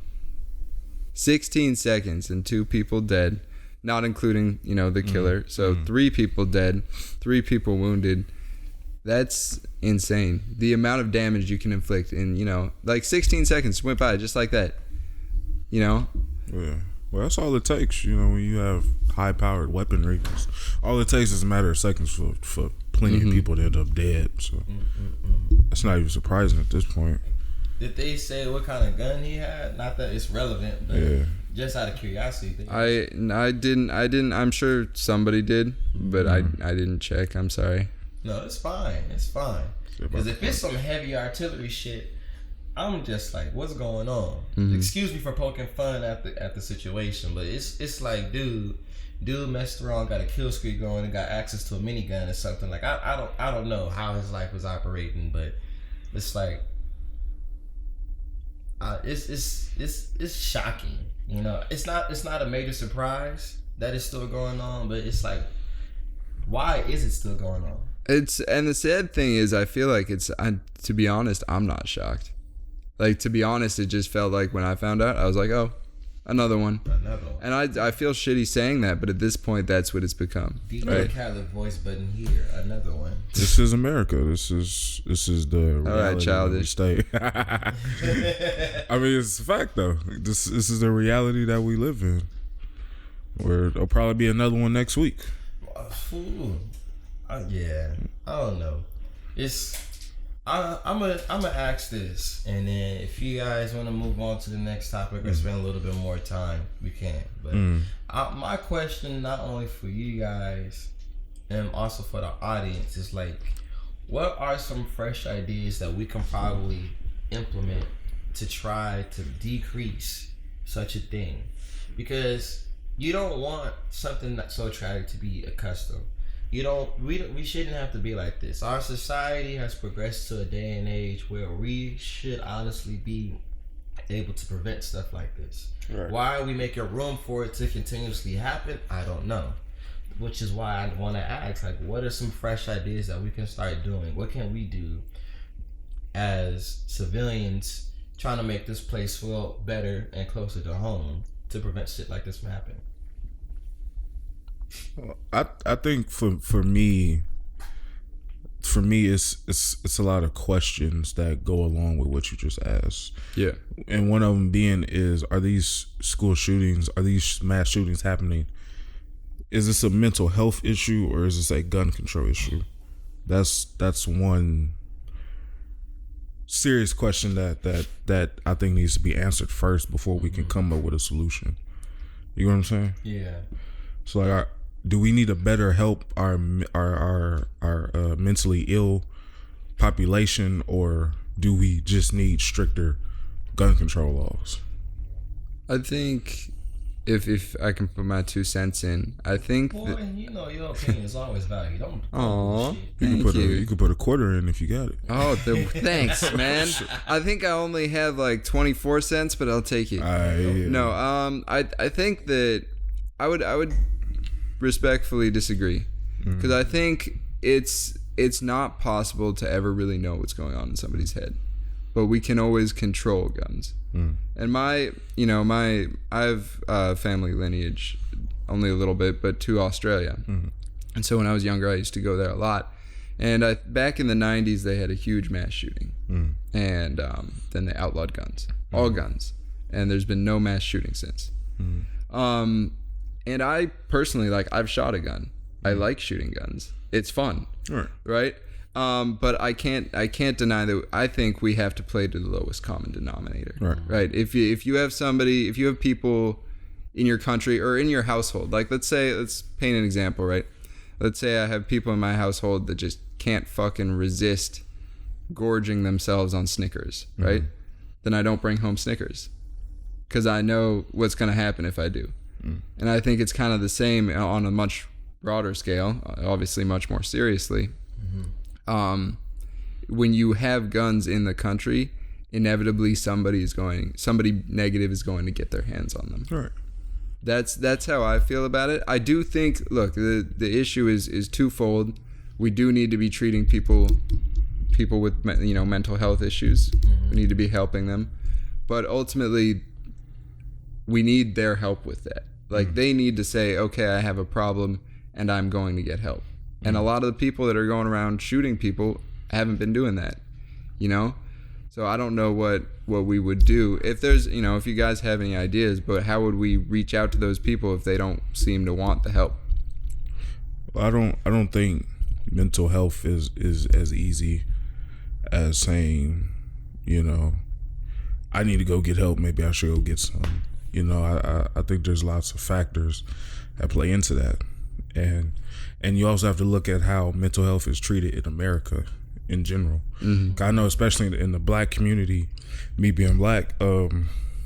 16 seconds and 2 people dead, not including, you know, the killer. So 3 people dead, 3 people wounded. That's insane. The amount of damage you can inflict in, you know, like 16 seconds went by just like that. You know? Yeah. Well, that's all it takes, you know, when you have high-powered weaponry. All it takes is a matter of seconds for plenty of people to end up dead. So that's not even surprising at this point. Did they say what kind of gun he had? Not that it's relevant, but just out of curiosity. I didn't. I'm sure somebody did, but I didn't check. I'm sorry. No, it's fine. It's fine. Because if it's some heavy artillery shit, I'm just like, what's going on? Excuse me for poking fun at the situation, but it's like, dude messed around, got a kill streak going, and got access to a minigun or something. Like I don't know how his life was operating, but it's like, it's shocking. You know, it's not a major surprise that it's still going on, but it's like, why is it still going on? And the sad thing is, I feel like to be honest, I'm not shocked. Like, to be honest, it just felt like when I found out, I was like, oh, another one. And I feel shitty saying that, but at this point, that's what it's become. DJ Khaled voice button here, another one. This is America. This is the reality. All right, childish. State. I mean, it's a fact though. This is the reality that we live in. Where there'll probably be another one next week. Yeah, I don't know. I'm gonna ask this, and then if you guys want to move on to the next topic or spend a little bit more time, we can. But my question, not only for you guys and also for the audience, is like, what are some fresh ideas that we can probably implement to try to decrease such a thing? Because you don't want something that's so tragic to be accustomed. We shouldn't have to be like this. Our society has progressed to a day and age where we should honestly be able to prevent stuff like this. Right. Why are we making room for it to continuously happen? I don't know. Which is why I want to ask, like, what are some fresh ideas that we can start doing? What can we do as civilians trying to make this place feel better and closer to home to prevent shit like this from happening? I think for me it's a lot of questions that go along with what you just asked. Yeah. And one of them being is, are these school shootings, are these mass shootings happening? Is this a mental health issue or is this a gun control issue? That's one serious question that I think needs to be answered first before we can come up with a solution. You know what I'm saying? Yeah. So like, do we need to better help our mentally ill population, or do we just need stricter gun control laws? I think if I can put my 2 cents in, I think. Boy, you know your opinion is always valued. You can put a quarter in if you got it. Oh, thanks, man. I think I only have like 24 cents, but I'll take it. No, I think that I would respectfully disagree, because I think it's not possible to ever really know what's going on in somebody's head, but we can always control guns. And I have family lineage, only a little bit, but to Australia. And so when I was younger, I used to go there a lot. And back in the 90s, they had a huge mass shooting, and then they outlawed guns, all guns, and there's been no mass shooting since. And I personally, like, I've shot a gun. I like shooting guns. It's fun, right? But I can't deny that I think we have to play to the lowest common denominator, right? If you have people in your country or in your household, like let's paint an example, right? Let's say I have people in my household that just can't fucking resist gorging themselves on Snickers, right? Then I don't bring home Snickers, because I know what's going to happen if I do. And I think it's kind of the same on a much broader scale, obviously much more seriously. When you have guns in the country, inevitably somebody negative is going to get their hands on them. Right. That's how I feel about it. I do think, look, the issue is twofold. We do need to be treating people with mental health issues. We need to be helping them, but ultimately we need their help with that. Like, they need to say, okay, I have a problem and I'm going to get help. And a lot of the people that are going around shooting people haven't been doing that, you know? So I don't know what we would do if there's, you know, if you guys have any ideas, but how would we reach out to those people if they don't seem to want the help? Well, I don't think mental health is as easy as saying, you know, I need to go get help. Maybe I should go get some. You know, I think there's lots of factors that play into that. And you also have to look at how mental health is treated in America in general. Mm-hmm. I know, especially in the black community, me being black,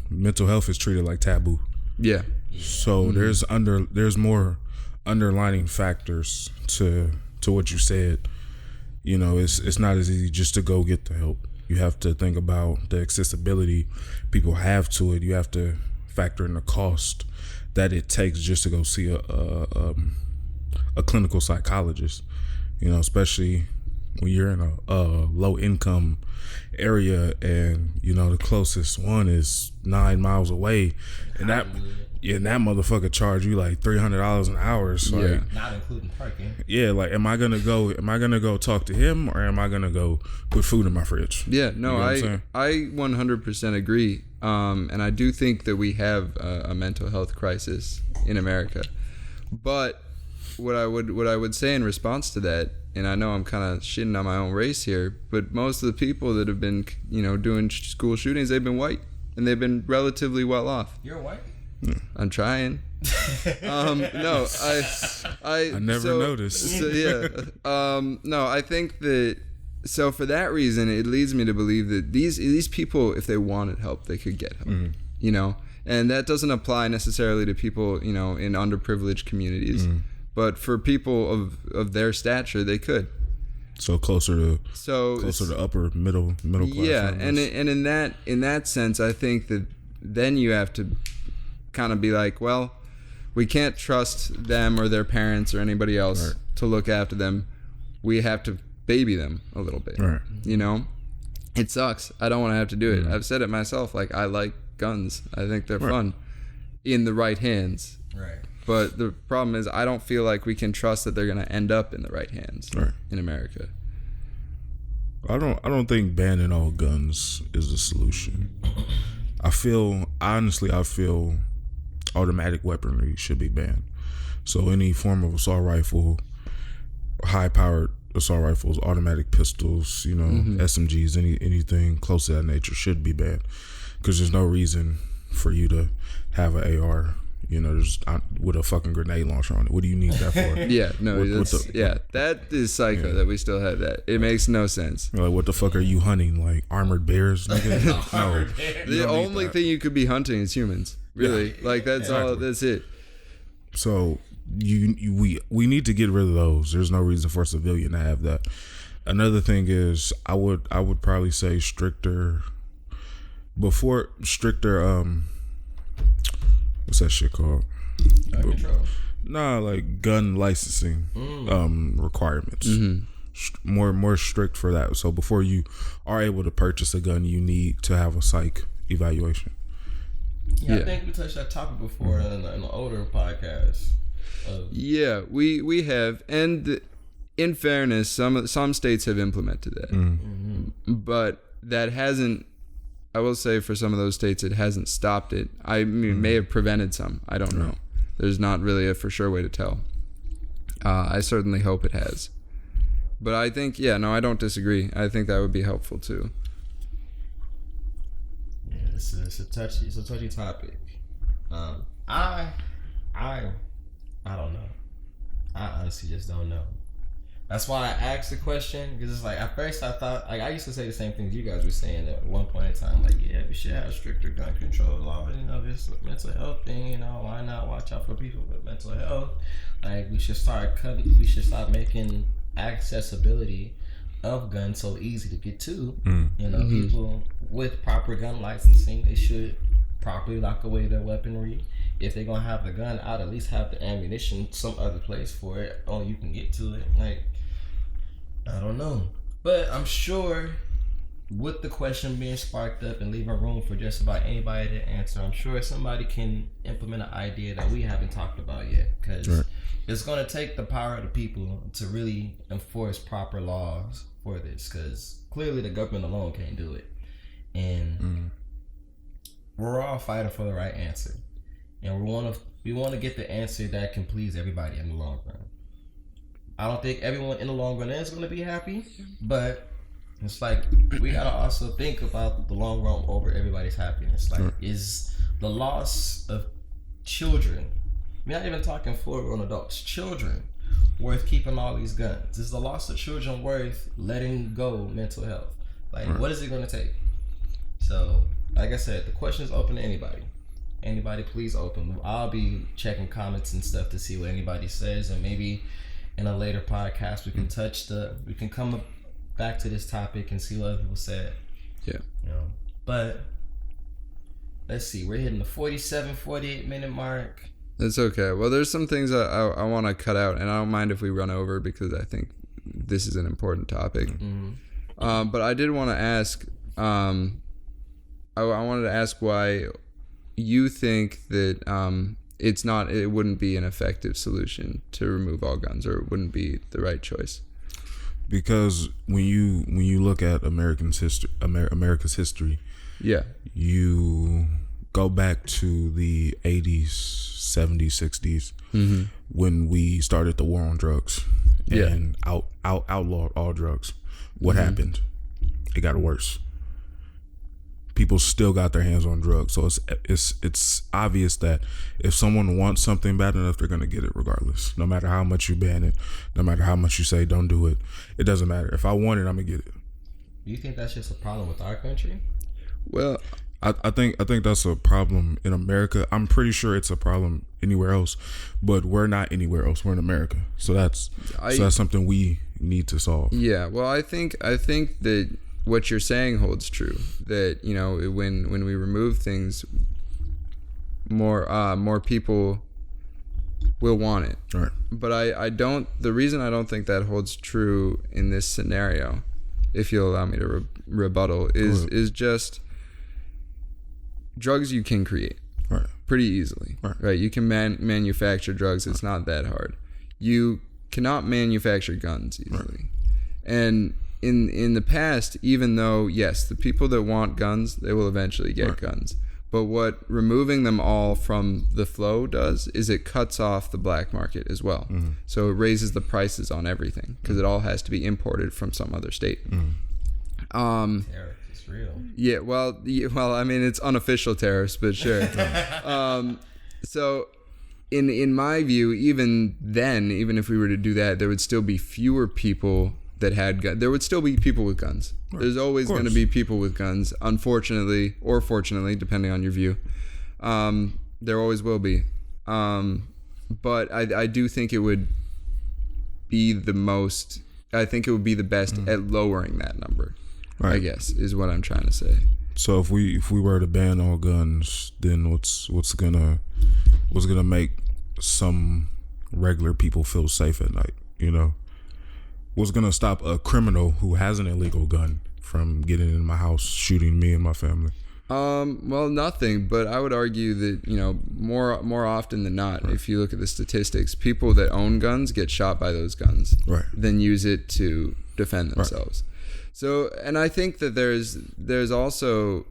mental health is treated like taboo. Yeah. So there's more underlining factors to what you said. You know, it's not as easy just to go get the help. You have to think about the accessibility people have to it. You have to factor in the cost that it takes just to go see a clinical psychologist. You know, especially when you're in a low income area, and you know the closest one is 9 miles away, and that motherfucker charge you like $300 an hour. So yeah, like, not including parking. Yeah, like am I gonna go talk to him, or am I gonna go put food in my fridge? Yeah, no, you know I 100% agree. And I do think that we have a mental health crisis in America. But what I would say in response to that, and I know I'm kind of shitting on my own race here, but most of the people that have been, you know, doing school shootings, they've been white, and they've been relatively well off. You're white? I'm trying. No, I never noticed. So, yeah. No, I think that. So for that reason, it leads me to believe that these people, if they wanted help, they could get help. Mm-hmm. You know, and that doesn't apply necessarily to people, you know, in underprivileged communities, but for people of their stature, they could. So closer to upper middle class. Yeah, and in that sense, I think that then you have to kind of be like, well, we can't trust them or their parents or anybody else to look after them. We have to baby them a little bit. Right. You know, it sucks. I don't want to have to do it. I've said it myself. Like, I like guns. I think they're fun in the right hands. Right. But the problem is, I don't feel like we can trust that they're going to end up in the right hands in America. I don't think banning all guns is the solution. I feel automatic weaponry should be banned. So any form of assault rifle, high-powered assault rifles, automatic pistols, you know, SMGs, anything close to that nature should be banned, because there's no reason for you to have an AR, you know, with a fucking grenade launcher on it. What do you need that for? Yeah, no, that is psycho that we still have that. It makes no sense. Like, what the fuck are you hunting? Like armored bears? Nigga? No. The only thing you could be hunting is humans. Really, like that's all. That's it. So we need to get rid of those. There's no reason for a civilian to have that. Another thing is, I would probably say stricter. What's that shit called? Control. Nah, like gun licensing requirements. More strict for that. So before you are able to purchase a gun, you need to have a psych evaluation. Yeah, I think we touched that topic before in an older podcast. Yeah, we have, and in fairness, some states have implemented that, but that hasn't. I will say, for some of those states, it hasn't stopped it. I mean, may have prevented some. I don't know. There's not really a for sure way to tell. I certainly hope it has, but I think, I don't disagree. I think that would be helpful too. Yeah, it's a touchy topic. I don't know. I honestly just don't know. That's why I asked the question, because it's like, at first I thought, like, I used to say the same things you guys were saying at one point in time, like, yeah, we should have stricter gun control laws, you know, this mental health thing, you know, why not watch out for people with mental health? Like, we should start making accessibility of guns so easy to get to. You know, people with proper gun licensing, they should properly lock away their weaponry. If they're gonna have the gun out, at least have the ammunition some other place for it. Oh, you can get to it. Like, I don't know, but I'm sure with the question being sparked up and leaving room for just about anybody to answer, I'm sure somebody can implement an idea that we haven't talked about yet, because it's gonna take the power of the people to really enforce proper laws for this, because clearly the government alone can't do it, and we're all fighting for the right answer, and we want to get the answer that can please everybody in the long run. I don't think everyone in the long run is going to be happy, but it's like we gotta also think about the long run over everybody's happiness. Like, is the loss of children, we're not even talking full-grown adults, children, worth keeping all these guns? Is the loss of children worth letting go mental health? Like, what is it going to take? So, like I said, the question is open to anybody. Anybody, please open. I'll be checking comments and stuff to see what anybody says, and maybe in a later podcast we can come back to this topic and see what other people said. Yeah. You know, but let's see, we're hitting the 48 minute mark. It's okay. Well, there's some things I want to cut out, and I don't mind if we run over, because I think this is an important topic. But I did want to ask, I wanted to ask why you think that it wouldn't be an effective solution to remove all guns, or it wouldn't be the right choice. Because when you look at America's history, yeah, you go back to the 80s, 70s, 60s, when we started the war on drugs and outlawed all drugs. What happened? It got worse. People still got their hands on drugs, so it's obvious that if someone wants something bad enough, they're gonna get it regardless. No matter how much you ban it, no matter how much you say don't do it, it doesn't matter. If I want it, I'm gonna get it. Do you think that's just a problem with our country? Well, I think that's a problem in America. I'm pretty sure it's a problem anywhere else, but we're not anywhere else. We're in America, so that's something we need to solve. Yeah. Well, I think that what you're saying holds true, that, you know, when we remove things, more people will want it. Right. But the reason I don't think that holds true in this scenario, if you'll allow me to rebuttal, is just drugs you can create pretty easily. Right. You can manufacture drugs. It's not that hard. You cannot manufacture guns easily. And in the past, even though, yes, the people that want guns, they will eventually get guns. But what removing them all from the flow does is it cuts off the black market as well. So it raises the prices on everything, because it all has to be imported from some other state. Tariff is real. Yeah, well, I mean, it's unofficial tariffs, but sure. So in my view, even if we were to do that, there would still be fewer people that had guns. There would still be people with guns. There's always going to be people with guns, unfortunately or fortunately, depending on your view. There always will be. But I do think it would be the best at lowering that number. I guess is what I'm trying to say. So if we were to ban all guns, then what's gonna make some regular people feel safe at night? You know, what's gonna stop a criminal who has an illegal gun from getting in my house, shooting me and my family? Well, nothing. But I would argue that, you know, more often than not, if you look at the statistics, people that own guns get shot by those guns, then use it to defend themselves. So, and I think that there's also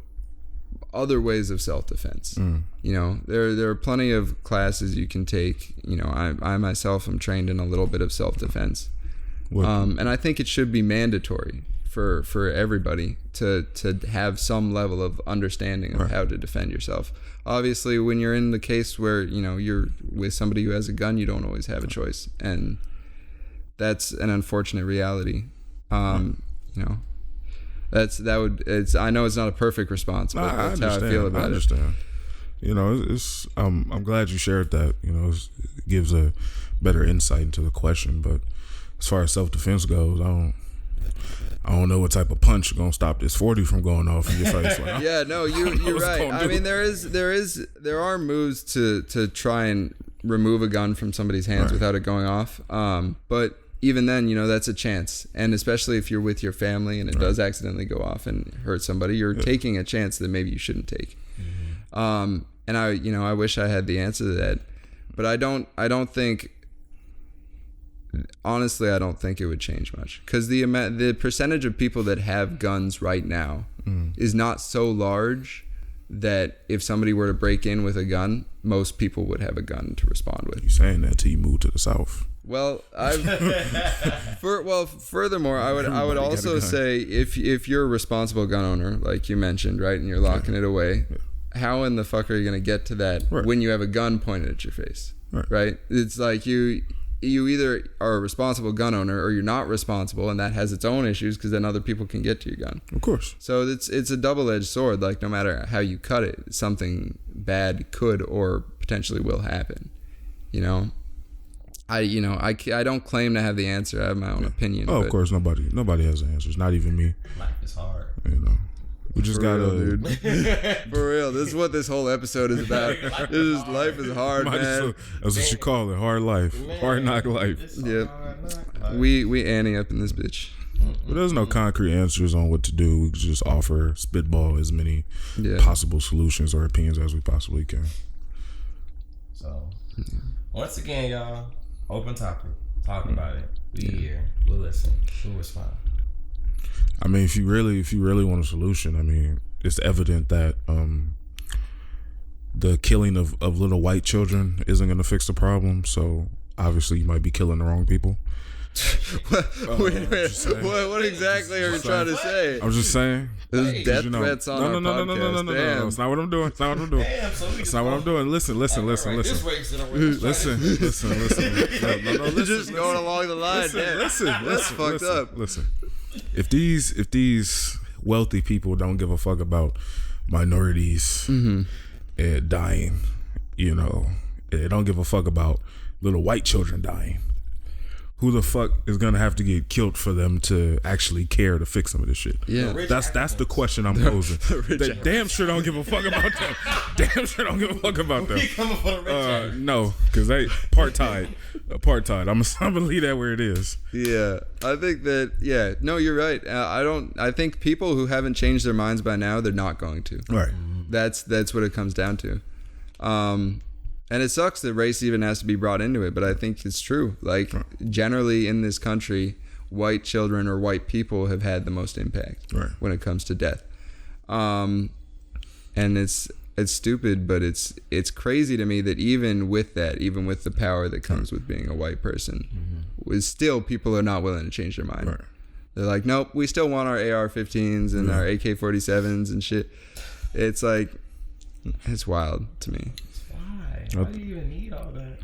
other ways of self-defense. You know, there are plenty of classes you can take. You know, I myself am trained in a little bit of self-defense. And I think it should be mandatory for everybody to have some level of understanding of how to defend yourself. Obviously, when you're in the case where, you know, you're with somebody who has a gun, you don't always have a choice, and that's an unfortunate reality. You know, I know it's not a perfect response, but that's how I feel about it. I understand. You know, it's I'm glad you shared that. You know, it gives a better insight into the question. But as far as self-defense goes, I don't know what type of punch is gonna stop this 40 from going off in your face. Like, yeah, no, you're right. I mean, there are moves to try and remove a gun from somebody's hands without it going off. But even then, you know, that's a chance. And especially if you're with your family and it does accidentally go off and hurt somebody, you're taking a chance that maybe you shouldn't take. And I wish I had the answer to that, but I don't think honestly, I don't think it would change much because the percentage of people that have guns right now is not so large that if somebody were to break in with a gun, most people would have a gun to respond with. You saying that till you move to the South? Well, furthermore, I would also say if you're a responsible gun owner, like you mentioned, right, and you're locking it away, how in the fuck are you gonna get to that when you have a gun pointed at your face? Right? It's like you either are a responsible gun owner or you're not responsible, and that has its own issues because then other people can get to your gun. Of course. So it's a double-edged sword. Like no matter how you cut it, something bad could or potentially will happen. You know. I don't claim to have the answer. I have my own opinion. Oh, of course, nobody has the answers. Not even me. Life is hard. You know, we just gotta. Dude. For real, this is what this whole episode is about. Life is hard, man. That's what you call it. Hard life. Hard knock life. Yep. We Annie up in this bitch. But there's no concrete answers on what to do. We just offer spitball as many possible solutions or opinions as we possibly can. So, once again, y'all. Open topic. Talk about it. We here. We'll listen. We'll respond. I mean, if you really want a solution, I mean, it's evident that the killing of little white children isn't going to fix the problem. So obviously, you might be killing the wrong people. What exactly are you trying to say? I'm just saying. There's death threats on our podcast. No. It's not what I'm doing. It's not what I'm doing. It's not what I'm doing. Listen. Listen. No. Just going along the line. Listen. That's fucked up. Listen. If these wealthy people don't give a fuck about minorities dying, you know, they don't give a fuck about little white children dying. Who the fuck is gonna have to get killed for them to actually care to fix some of this shit? Yeah, that's the question I'm posing. They damn sure don't give a fuck about them. Damn sure don't give a fuck about them. No, because they apartheid. I'm gonna leave that where it is. Yeah, I think that. Yeah, no, you're right. I think people who haven't changed their minds by now, they're not going to. Right. That's what it comes down to. And it sucks that race even has to be brought into it, but I think it's true. Like, generally in this country, white children or white people have had the most impact when it comes to death. And it's stupid, but it's crazy to me that even with the power that comes with being a white person, still people are not willing to change their mind. Right. They're like, nope, we still want our AR-15s and our AK-47s and shit. It's like, it's wild to me. Why do you even need all that?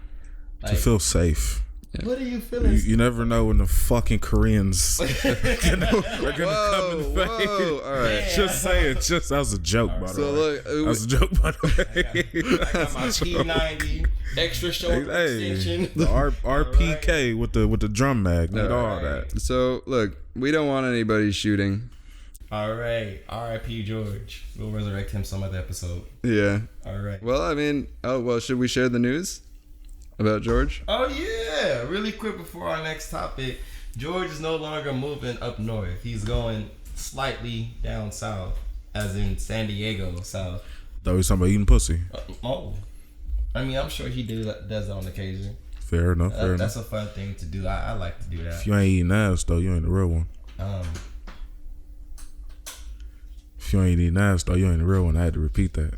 To feel safe. Yeah. What are you feeling? You never know when the fucking Koreans are gonna come in the face. All right. Just say it. That was a joke, by the way. Look, that was a joke, by the way. I got my T90 extra shoulder extension. The RPK with the drum mag. Need all that. So look, we don't want anybody shooting. All right, R.I.P. George. We'll resurrect him some other episode. Yeah. All right. Well, I mean, should we share the news about George? Oh yeah, really quick before our next topic. George is no longer moving up north. He's going slightly down south, as in San Diego south. Thought he was talking about eating pussy. I mean, I'm sure he does that on occasion. Fair enough. That's a fun thing to do. I like to do that. If you ain't eating ass though, you ain't the real one. If you ain't eating ass though, you ain't the real one. I had to repeat that.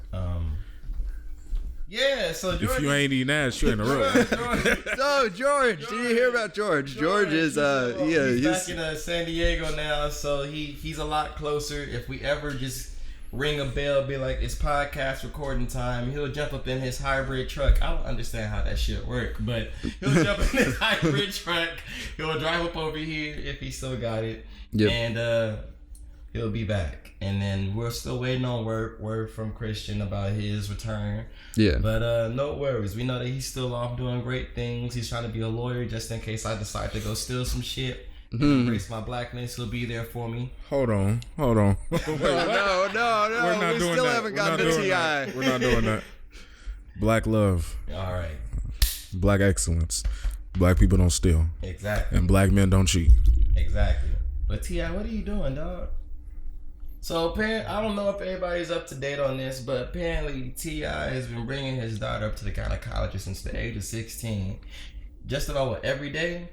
Yeah, so George, if you ain't eating ass, you ain't the real one. So George, did you hear about George? George is he's back in San Diego now, so he's a lot closer. If we ever just ring a bell, be like, it's podcast recording time, he'll jump up in his hybrid truck. I don't understand how that shit work, but he'll jump in his hybrid truck. He'll drive up over here if he still got it, and he'll be back. And then we're still waiting on word from Christian about his return. Yeah. But no worries. We know that he's still off doing great things. He's trying to be a lawyer just in case I decide to go steal some shit. Embrace my blackness. He'll be there for me. Hold on. Wait, no. We're not we doing still that. haven't gotten the TI. We're not doing that. Black love. All right. Black excellence. Black people don't steal. Exactly. And black men don't cheat. Exactly. But T.I., what are you doing, dog? So I don't know if everybody's up to date on this, but apparently T.I. has been bringing his daughter up to the gynecologist since the age of 16. Just about every day?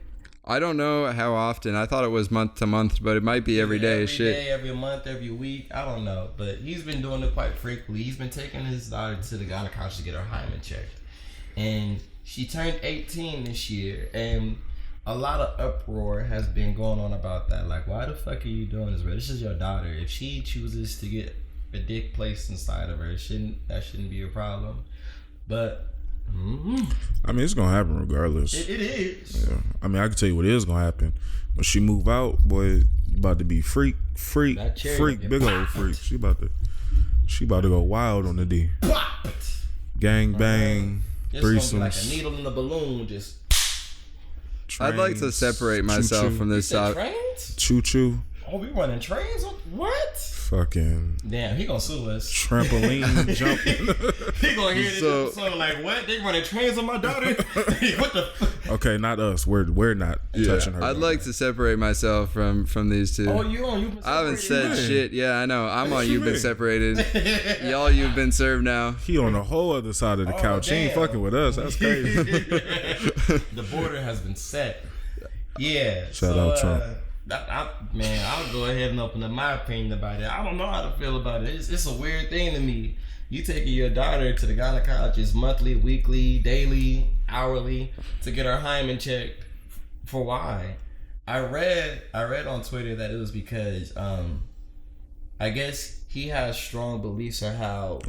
I don't know how often. I thought it was month to month, but it might be every day. Every day, every month, every week. I don't know. But he's been doing it quite frequently. He's been taking his daughter to the gynecologist to get her hymen checked. And she turned 18 this year. And a lot of uproar has been going on about that. Like, why the fuck are you doing this, bro? This is your daughter. If she chooses to get a dick placed inside of her, that shouldn't be a problem. But... I mean, it's gonna happen regardless. It is. Yeah. I mean, I can tell you what is gonna happen when she move out. Boy, about to be freak, big old freak. She about to go wild on the D. Gang bang, threesomes. Like a needle in a balloon, just. I'd like to separate myself from this topic. Choo choo. Oh, we running trains? What? Fucking. Damn, he gonna sue us. Trampoline jump. He gonna hear this episode like, what? They running trains on my daughter? What the fuck? Okay, not us. We're not touching her. I'd like to separate myself from these two. Oh, you on? You've been separated. I haven't said shit. Yeah, I know. I'm on. You've been separated. Y'all, you've been served now. He on the whole other side of the couch. Damn. He ain't fucking with us. That's crazy. The border has been set. Yeah. Shout out Trump. I'll go ahead and open up my opinion about it. I don't know how to feel about it. It's a weird thing to me. You taking your daughter to the gynecologist monthly, weekly, daily, hourly to get her hymen checked. For why? I read on Twitter that it was because I guess he has strong beliefs on how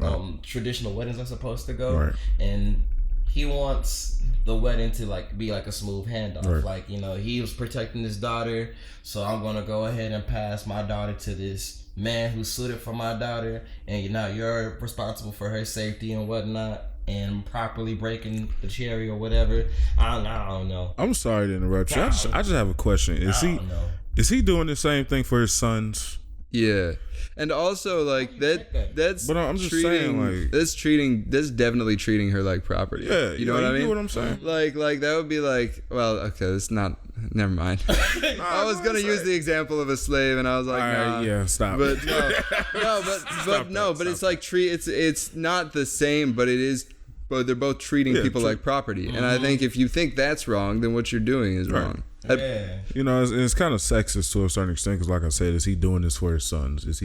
traditional weddings are supposed to go, right. And he wants the wedding to be like a smooth handoff. Right. Like, he was protecting his daughter, so I'm gonna go ahead and pass my daughter to this man who suited for my daughter, and you're responsible for her safety and whatnot, and properly breaking the cherry or whatever. I don't know. I'm sorry to interrupt you. I just have a question. Is he doing the same thing for his sons? Yeah. And also, that's but I'm just saying, that's definitely treating her like property. Yeah, you know what I mean? You know what I'm saying? Like that would be like, well, okay, it's not. Never mind. I was gonna use the example of a slave, and I was like, nah. Yeah, stop. But but it's like it's not the same, but it is. But they're both treating people like property, and I think if you think that's wrong, then what you're doing is wrong. Yeah. It's kind of sexist to a certain extent because, like I said, is he doing this for his sons? Is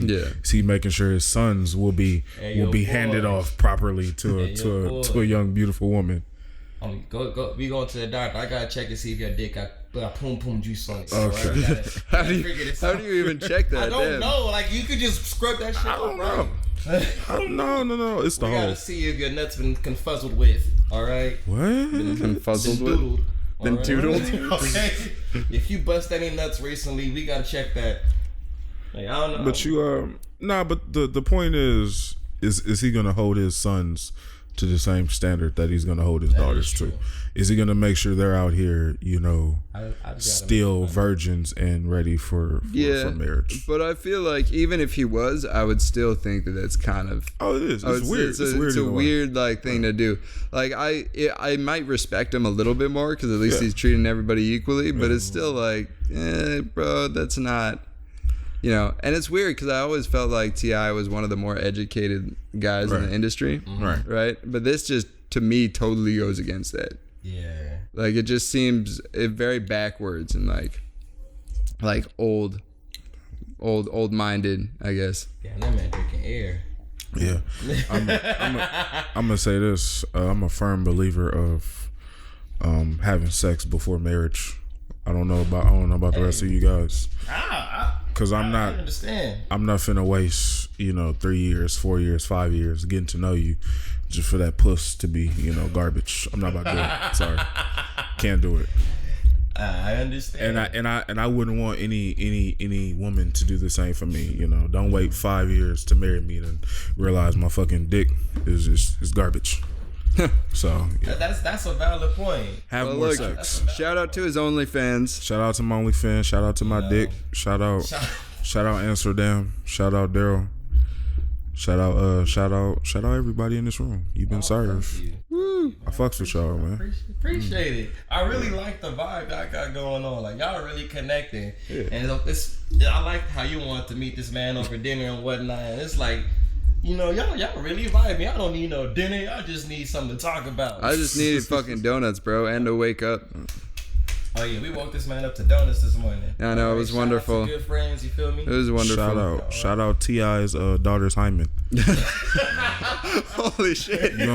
he making sure his sons will be handed off properly to a young beautiful woman? Go. We going to the doctor. I gotta check and see if your dick got pum juice on it. Okay. How do you even check that? I don't know. Like, you could just scrub that shit. I don't know. No. It's the we whole. Gotta see if your nuts been confuzzled with. All right. What? Been confuzzled with. Doodled. Been doodled. Okay. If you bust any nuts recently, we gotta check that. Like, I don't know. But you but the point is he gonna hold his sons to the same standard that he's gonna hold his daughters to? Is he gonna make sure they're out here, still virgins and ready for marriage? But I feel like even if he was, I would still think that that's kind of it is. It's weird. It's a weird thing to do. Like I might respect him a little bit more because at least he's treating everybody equally. But it's still like, bro, that's not. And it's weird because I always felt like T.I. was one of the more educated guys in the industry. Right? But this just, to me, totally goes against that. Yeah. Like, it just seems very backwards and like old-minded, I guess. Yeah, that man drinking air. Yeah. I'm going to say this. I'm a firm believer of having sex before marriage. I don't know about the rest of you guys. Because I'm not finna waste, 3 years, 4 years, 5 years getting to know you just for that puss to be, garbage. I'm not about to do it. Sorry. Can't do it. I understand. And I wouldn't want any woman to do the same for me. Don't wait 5 years to marry me and realize my fucking dick is garbage. So that's a valid point. Have more sex. Shout out to his OnlyFans. Shout out to my OnlyFans. Shout out to my dick. Shout out Amsterdam. Shout out Daryl. Shout out everybody in this room. You've been served. I fucks with y'all, man. Appreciate it. I really like the vibe y'all got going on. Like, y'all really connecting. Yeah. And I like how you want to meet this man over dinner and whatnot. And it's like, y'all really vibing. I don't need no dinner. I just need something to talk about. I just needed fucking donuts, bro, and to wake up. Oh yeah, we woke this man up to donuts this morning. I know, it was wonderful. Good friends, you feel me? It was wonderful. Shout out T.I.'s daughter's Hymen. Holy shit! You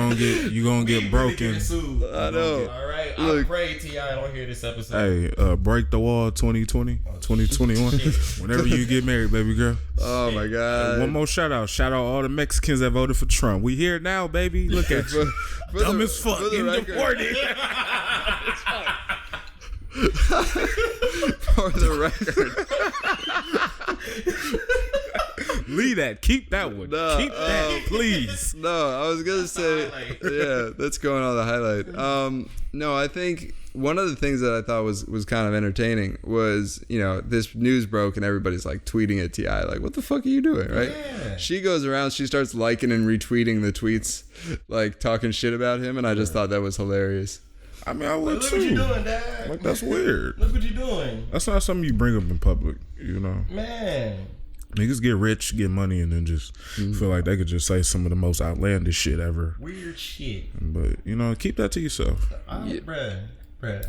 gonna get broken. I know. All right, I pray T.I. don't hear this episode. Hey, break the wall 2020, 2021. Whenever you get married, baby girl. Oh my God! One more shout out all the Mexicans that voted for Trump. We here now, baby. Look at you. Dumb as fuck. Getting deported. For the record. Leave that. Keep that one. No, Keep that, please. No, I was gonna say, yeah, that's going on the highlight. No, I think one of the things that I thought was kind of entertaining was, you know, this news broke and everybody's like tweeting at T.I. like, what the fuck are you doing, right? Yeah. She goes around, she starts liking and retweeting the tweets, like talking shit about him, and I just thought that was hilarious. I mean, I would Look too. what you doing, Dad. Like, that's weird. Look what you doing. That's not something you bring up in public, you know? Man. Niggas get rich, get money, and then just feel like they could just say some of the most outlandish shit ever. Weird shit. But, you know, keep that to yourself. Bruh.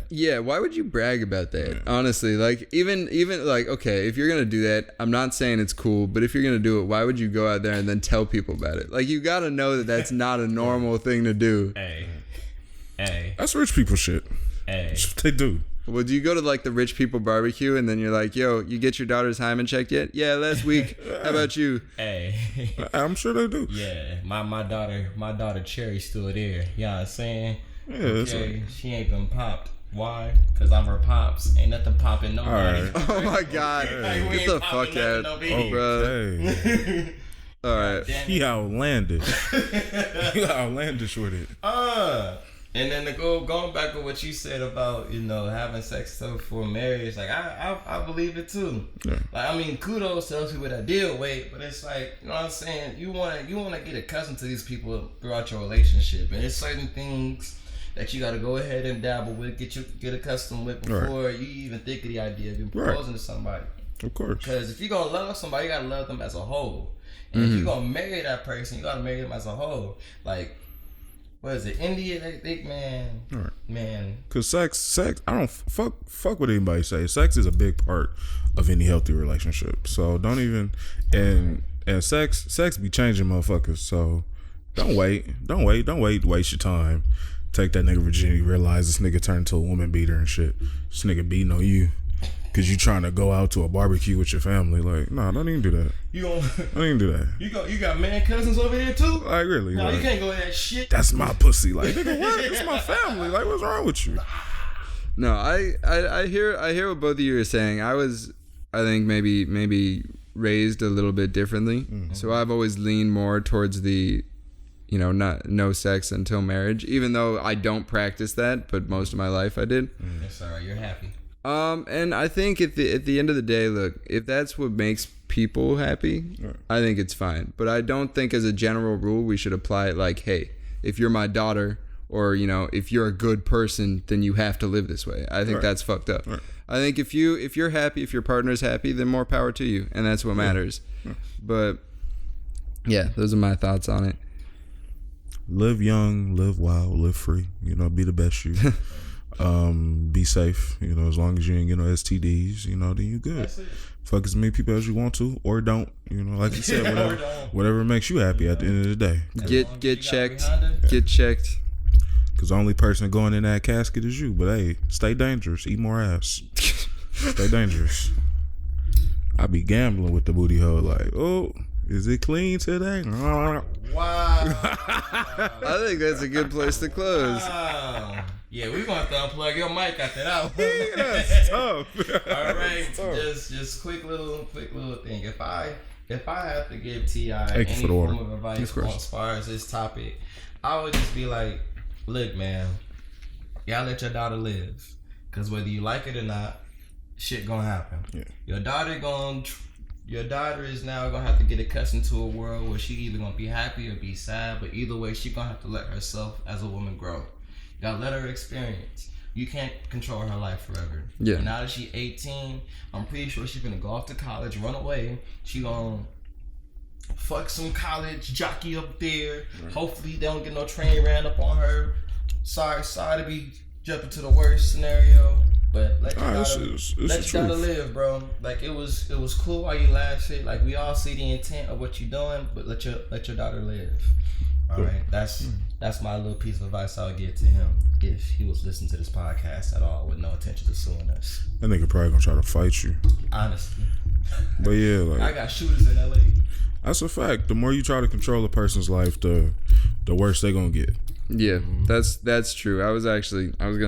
Yeah, why would you brag about that? Honestly, like even like, okay, if you're gonna do that, I'm not saying it's cool, but if you're gonna do it, why would you go out there and then tell people about it? Like, you gotta know that that's not a normal thing to do. Hey. That's rich people shit. Hey. That's what they do. Well, do you go to like the rich people barbecue and then you're like, yo, you get your daughter's hymen checked yet? Yeah, last week. How about you? Hey. I'm sure they do. Yeah, my daughter Cherry's still there. You know what I'm saying? Yeah, okay, she ain't been popped. Why? Because I'm her pops. Ain't nothing popping nobody. All right. Oh my God. Like, Get the fuck out. Bro. All right. He outlandish. He outlandish with it. And then going back to what you said about, you know, having sex stuff for marriage, like I believe it too. Yeah. Like, I mean, kudos to those people that deal weight, but it's like, you know what I'm saying, you want to get accustomed to these people throughout your relationship, and there's certain things that you got to go ahead and dabble with, get accustomed with before you even think of the idea of proposing to somebody. Of course. Because if you're gonna love somebody, you gotta love them as a whole, and if you're gonna marry that person, you gotta marry them as a whole. Like, what is it? India, they think, man. Cause sex. I don't fuck what anybody say. Sex is a big part of any healthy relationship. So don't even and sex be changing motherfuckers. So don't wait. Waste your time. Take that nigga virginity. Realize this nigga turned into a woman beater and shit. This nigga beating on you. Cause you trying to go out to a barbecue with your family. Like, nah, don't even do that. Don't even do that. You got man cousins over there too? Like, really? No, like, you can't go in that shit. That's my pussy. Like, nigga, what? It's my family. Like, what's wrong with you? No, I hear what both of you are saying. I think maybe raised a little bit differently. Mm-hmm. So I've always leaned more towards the, you know, no sex until marriage, even though I don't practice that, but most of my life I did. That's all right. You're happy. And I think at the end of the day, look, if that's what makes people happy, I think it's fine. But I don't think as a general rule we should apply it like, hey, if you're my daughter, or, you know, if you're a good person, then you have to live this way. I think that's fucked up. I think if you're happy, if your partner's happy, then more power to you, and that's what matters. But yeah, those are my thoughts on it. Live young, live wild, live free. You know, be the best you. Be safe, you know, as long as you ain't get no STDs, you know, then you good. Fuck as many people as you want to, or don't, you know, like you said, whatever makes you happy at the end of the day. Get checked. Cause the only person going in that casket is you. But hey, stay dangerous, eat more ass. Stay dangerous. I be gambling with the booty hole, like, oh, is it clean today? Wow. I think that's a good place to close. Wow. Yeah, we're gonna have to unplug your mic after that one. That's tough. All right, just quick little thing. If I have to give T.I. any form of advice as far as this topic, I would just be like, look, man, y'all let your daughter live, cause whether you like it or not, shit gonna happen. Yeah. Your daughter is now gonna have to get accustomed to a world where she either gonna be happy or be sad, but either way, she gonna have to let herself as a woman grow. You gotta let her experience. You can't control her life forever. Yeah. And now that she's 18, I'm pretty sure she's gonna go off to college, run away. She gonna fuck some college jockey up there. Right. Hopefully they don't get no train ran up on her. Sorry to be jumping to the worst scenario. But let It's your daughter live, bro. Like it was cool while you lasted. Like we all see the intent of what you're doing, but let your daughter live. All right, that's my little piece of advice I would give to him if he was listening to this podcast at all with no intention of suing us. That nigga probably gonna try to fight you. Honestly. But yeah, like I got shooters in LA. That's a fact. The more you try to control a person's life, the worse they gonna get. Yeah, that's true. I was gonna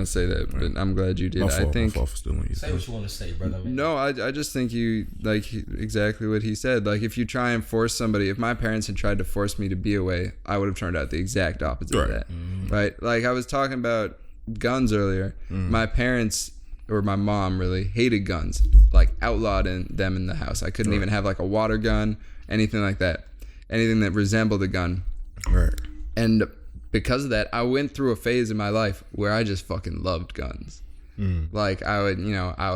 say that, but I'm glad you did. My fault for stealing you. Say what you want to say, brother. Man. No, I just think you like exactly what he said. Like if you try and force somebody, if my parents had tried to force me to be away, I would have turned out the exact opposite of that. Right? Like I was talking about guns earlier. My parents or my mom really hated guns, like outlawed them in the house. I couldn't even have like a water gun, anything like that, anything that resembled a gun. Right. And because of that, I went through a phase in my life where I just fucking loved guns. Like I would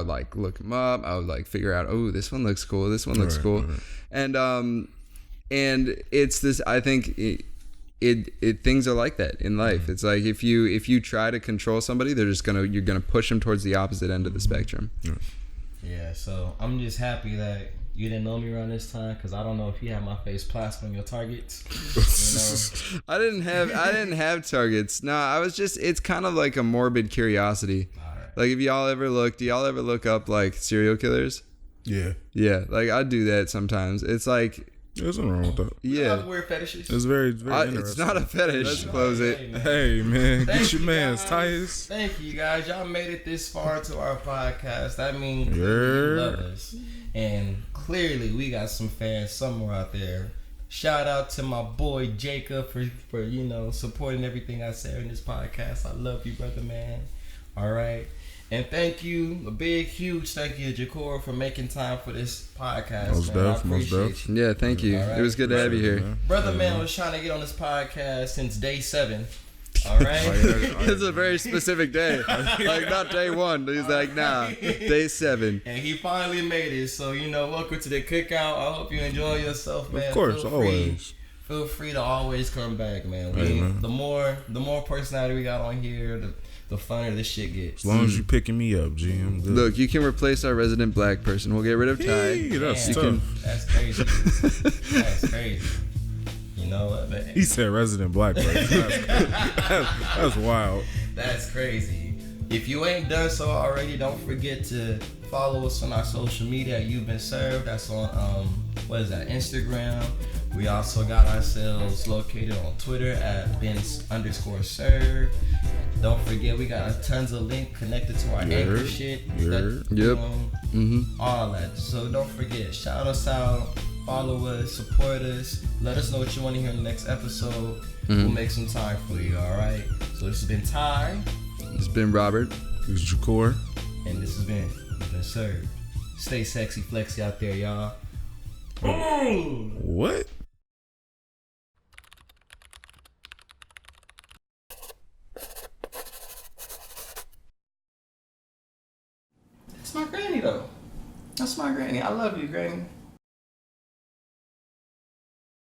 like look them up. I would like figure out, oh, this one looks cool. This one looks cool. Right. And it's this. I think it things are like that in life. It's like if you try to control somebody, you're gonna push them towards the opposite end of the spectrum. Yeah. So I'm just happy that you didn't know me around this time, because I don't know if you had my face plastered on your targets. You know? I didn't have targets. No, I was just. It's kind of like a morbid curiosity. Right. Like if do y'all ever look up like serial killers? Yeah. Yeah. Like I do that sometimes. It's like. There's nothing wrong with that. Yeah. Weird fetishes. It's very interesting. It's not a fetish. Let's close it. Hey, man. Get your man's tires. Thank you, guys. Y'all made it this far to our podcast. That means you love us. And clearly, we got some fans somewhere out there. Shout out to my boy Jacob for supporting everything I say in this podcast. I love you, brother, man. All right. And thank you, a big, huge thank you to Jhakur for making time for this podcast. Most deaf. Yeah, thank you. Right. It was good to have you here. Brother man was trying to get on this podcast since day 7. All right? It's a very specific day. Like, not day 1. He's like, nah, day 7. And he finally made it. So, welcome to the cookout. I hope you enjoy yourself, man. Of course, always. Feel free to always come back, man. The more personality we got on here, the funner this shit gets. As long as you picking me up, G, I'm good. Look, you can replace our resident black person. We'll get rid of Ty. Hey, that's tough. That's crazy. That's crazy. You know what, man? He said resident black person. That's wild. That's crazy. If you ain't done so already, don't forget to follow us on our social media. You've been served. That's on Instagram. We also got ourselves located on Twitter at @Benz_serve. Don't forget, we got tons of links connected to our Anchor shit. All that. So don't forget, shout us out, follow us, support us. Let us know what you want to hear in the next episode. We'll make some time for you, all right? So this has been Ty. This has been Robert. This is Jhakur. And this has been served. Stay sexy, flexy out there, y'all. What? That's my granny, though. That's my granny. I love you, granny.